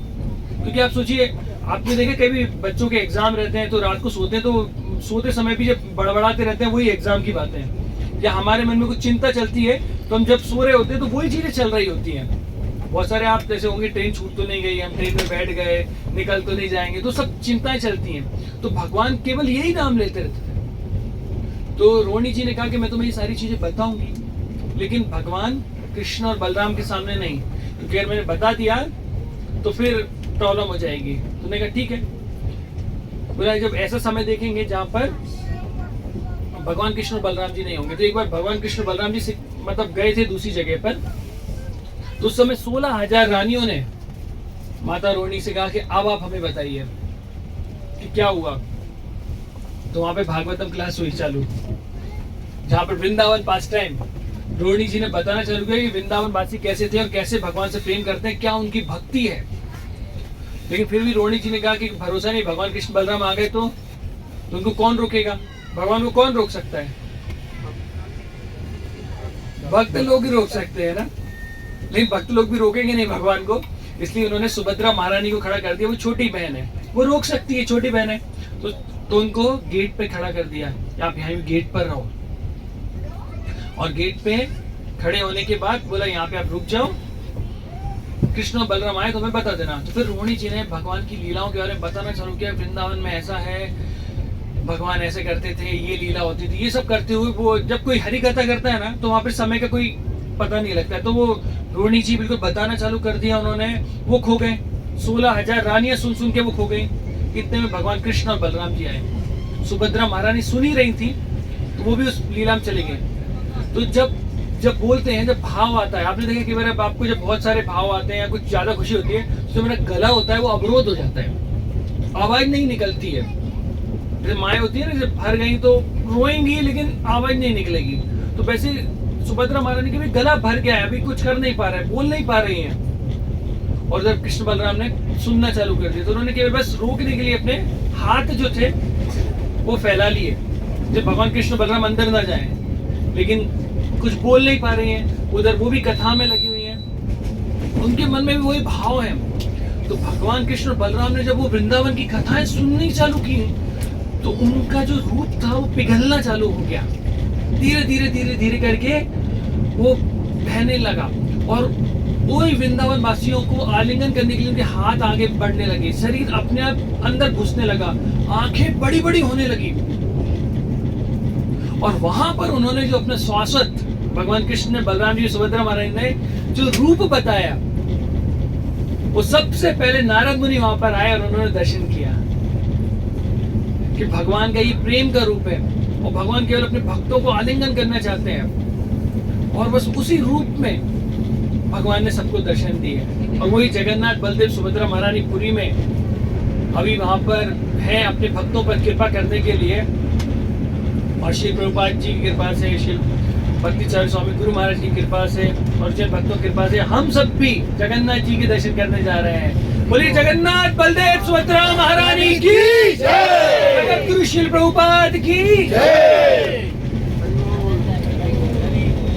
क्योंकि आप सोचिए, आपने देखा कभी बच्चों के एग्जाम रहते हैं तो रात को सोते हैं तो सोते समय भी जब बड़बड़ाते रहते हैं वही एग्जाम की बातें हैं, या हमारे मन में कुछ चिंता चलती है तो हम जब सो रहे होते हैं तो वही चीजें चल रही होती हैं। बहुत सारे आप जैसे होंगे ट्रेन छूट तो नहीं गई, हम ट्रेन में बैठ गए, निकल तो नहीं जाएंगे, तो सब चिंताएं चलती हैं। तो भगवान केवल यही नाम लेते रहते थे। तो रोहिणी जी ने कहा कि मैं तुम्हें ये सारी चीजें बताऊंगी, लेकिन भगवान कृष्ण और बलराम के सामने नहीं, क्योंकि अगर मैंने बता दिया तो फिर प्रॉब्लम हो जाएगी। तो मैंने कहा ठीक है। बोला जब ऐसा समय देखेंगे जहाँ पर भगवान कृष्ण और बलराम जी नहीं होंगे। तो एक बार भगवान कृष्ण और बलराम जी से मतलब गए थे दूसरी जगह पर, तो उस समय 16,000 रानियों ने माता रोहिणी से कहा कि अब आप हमें बताइए कि क्या हुआ। तो वहां पे भागवतम क्लास हुई चालू, जहाँ पर वृंदावन पास टाइम रोहिणी जी ने बताना चालू किया कि वृंदावन वासी कैसे थे और कैसे भगवान से प्रेम करते हैं, क्या उनकी भक्ति है। लेकिन फिर भी रोहिणी जी ने कहा कि भरोसा नहीं, भगवान कृष्ण बलराम आ गए तो उनको कौन रोकेगा, भगवान को कौन रोक सकता है, भक्त लोग ही रोक सकते हैं ना, लेकिन भक्त लोग भी रोकेंगे नहीं भगवान को। इसलिए उन्होंने सुभद्रा महारानी को खड़ा कर दिया, वो छोटी बहन है, वो रोक सकती है, छोटी बहन है, तो उनको गेट पे खड़ा कर दिया, आप यहाँ गेट पर रहो। और गेट पे खड़े होने के बाद बोला यहाँ पे आप रुक जाओ, कृष्ण और बलराम आए तो हमें बता देना। तो फिर रोहिणी जी ने भगवान की लीलाओं के बारे में बताना चालू किया, वृंदावन में ऐसा है, भगवान ऐसे करते थे, ये लीला होती थी, ये सब करते हुए वो जब कोई हरि कथा करता है ना तो वहां पर समय का कोई पता नहीं लगता है। तो वो रोहिणी जी बिल्कुल बताना चालू कर दिया उन्होंने, वो खो गए, 16,000 रानियां सुन सुन के वो खो गई। इतने में भगवान कृष्ण और बलराम जी आए, सुभद्रा महारानी सुन ही रही थी तो वो भी उस लीला में चले गए। तो जब बोलते हैं, जब भाव आता है, आपने देखा कि मेरे बाप को जब बहुत सारे भाव आते हैं या कुछ ज्यादा खुशी होती है तो मेरा गला होता है वो अवरोध हो जाता है, आवाज नहीं निकलती है। जैसे माएँ होती है ना, जब भर गई तो रोएंगी लेकिन आवाज नहीं निकलेगी, तो वैसे सुभद्रा महारानी के भी गला भर गया है, अभी कुछ कर नहीं पा रहा है, बोल नहीं पा रही हैं। और जब कृष्ण बलराम ने सुनना चालू कर दिया तो उन्होंने केवल बस रोकने के लिए अपने हाथ जो थे वो फैला लिए, जब भगवान कृष्ण बलराम अंदर ना जाए, लेकिन कुछ बोल नहीं पा रही हैं, उधर वो भी कथा में लगी हुई हैं, उनके मन में भी वही भाव है। तो भगवान कृष्ण और बलराम ने जब वो वृंदावन की कथाएं सुननी चालू की तो उनका जो रूप था वो पिघलना चालू हो गया, धीरे धीरे धीरे धीरे करके वो बहने लगा, और वही वृंदावन वासियों को आलिंगन करने के लिए उनके हाथ आगे बढ़ने लगे, शरीर अपने आप अंदर घुसने लगा, आंखें बड़ी बड़ी होने लगी। और वहां पर उन्होंने जो अपना शाश्वत भगवान कृष्ण ने, बलराम जी, सुभद्रा महारानी ने जो रूप बताया, वो सबसे पहले नारद मुनि वहां पर आए और उन्होंने दर्शन किया कि भगवान का ये प्रेम का रूप है, और भगवान केवल अपने भक्तों को आलिंगन करना चाहते हैं। और बस उसी रूप में भगवान ने सबको दर्शन दिए। और वही जगन्नाथ बलदेव सुभद्रा महारानी पुरी में अभी वहां पर है अपने भक्तों पर कृपा करने के लिए। और श्री प्रभुपाद जी की कृपा से, श्री भक्तिचार्य स्वामी गुरु महाराज की कृपा से और जिन भक्तों की कृपा से हम सब भी जगन्नाथ जी के दर्शन करने जा रहे हैं। बोलिए जगन्नाथ बलदेव सुभद्रा महारानी की जय, जगत गुरु श्री प्रभुपाद की जय।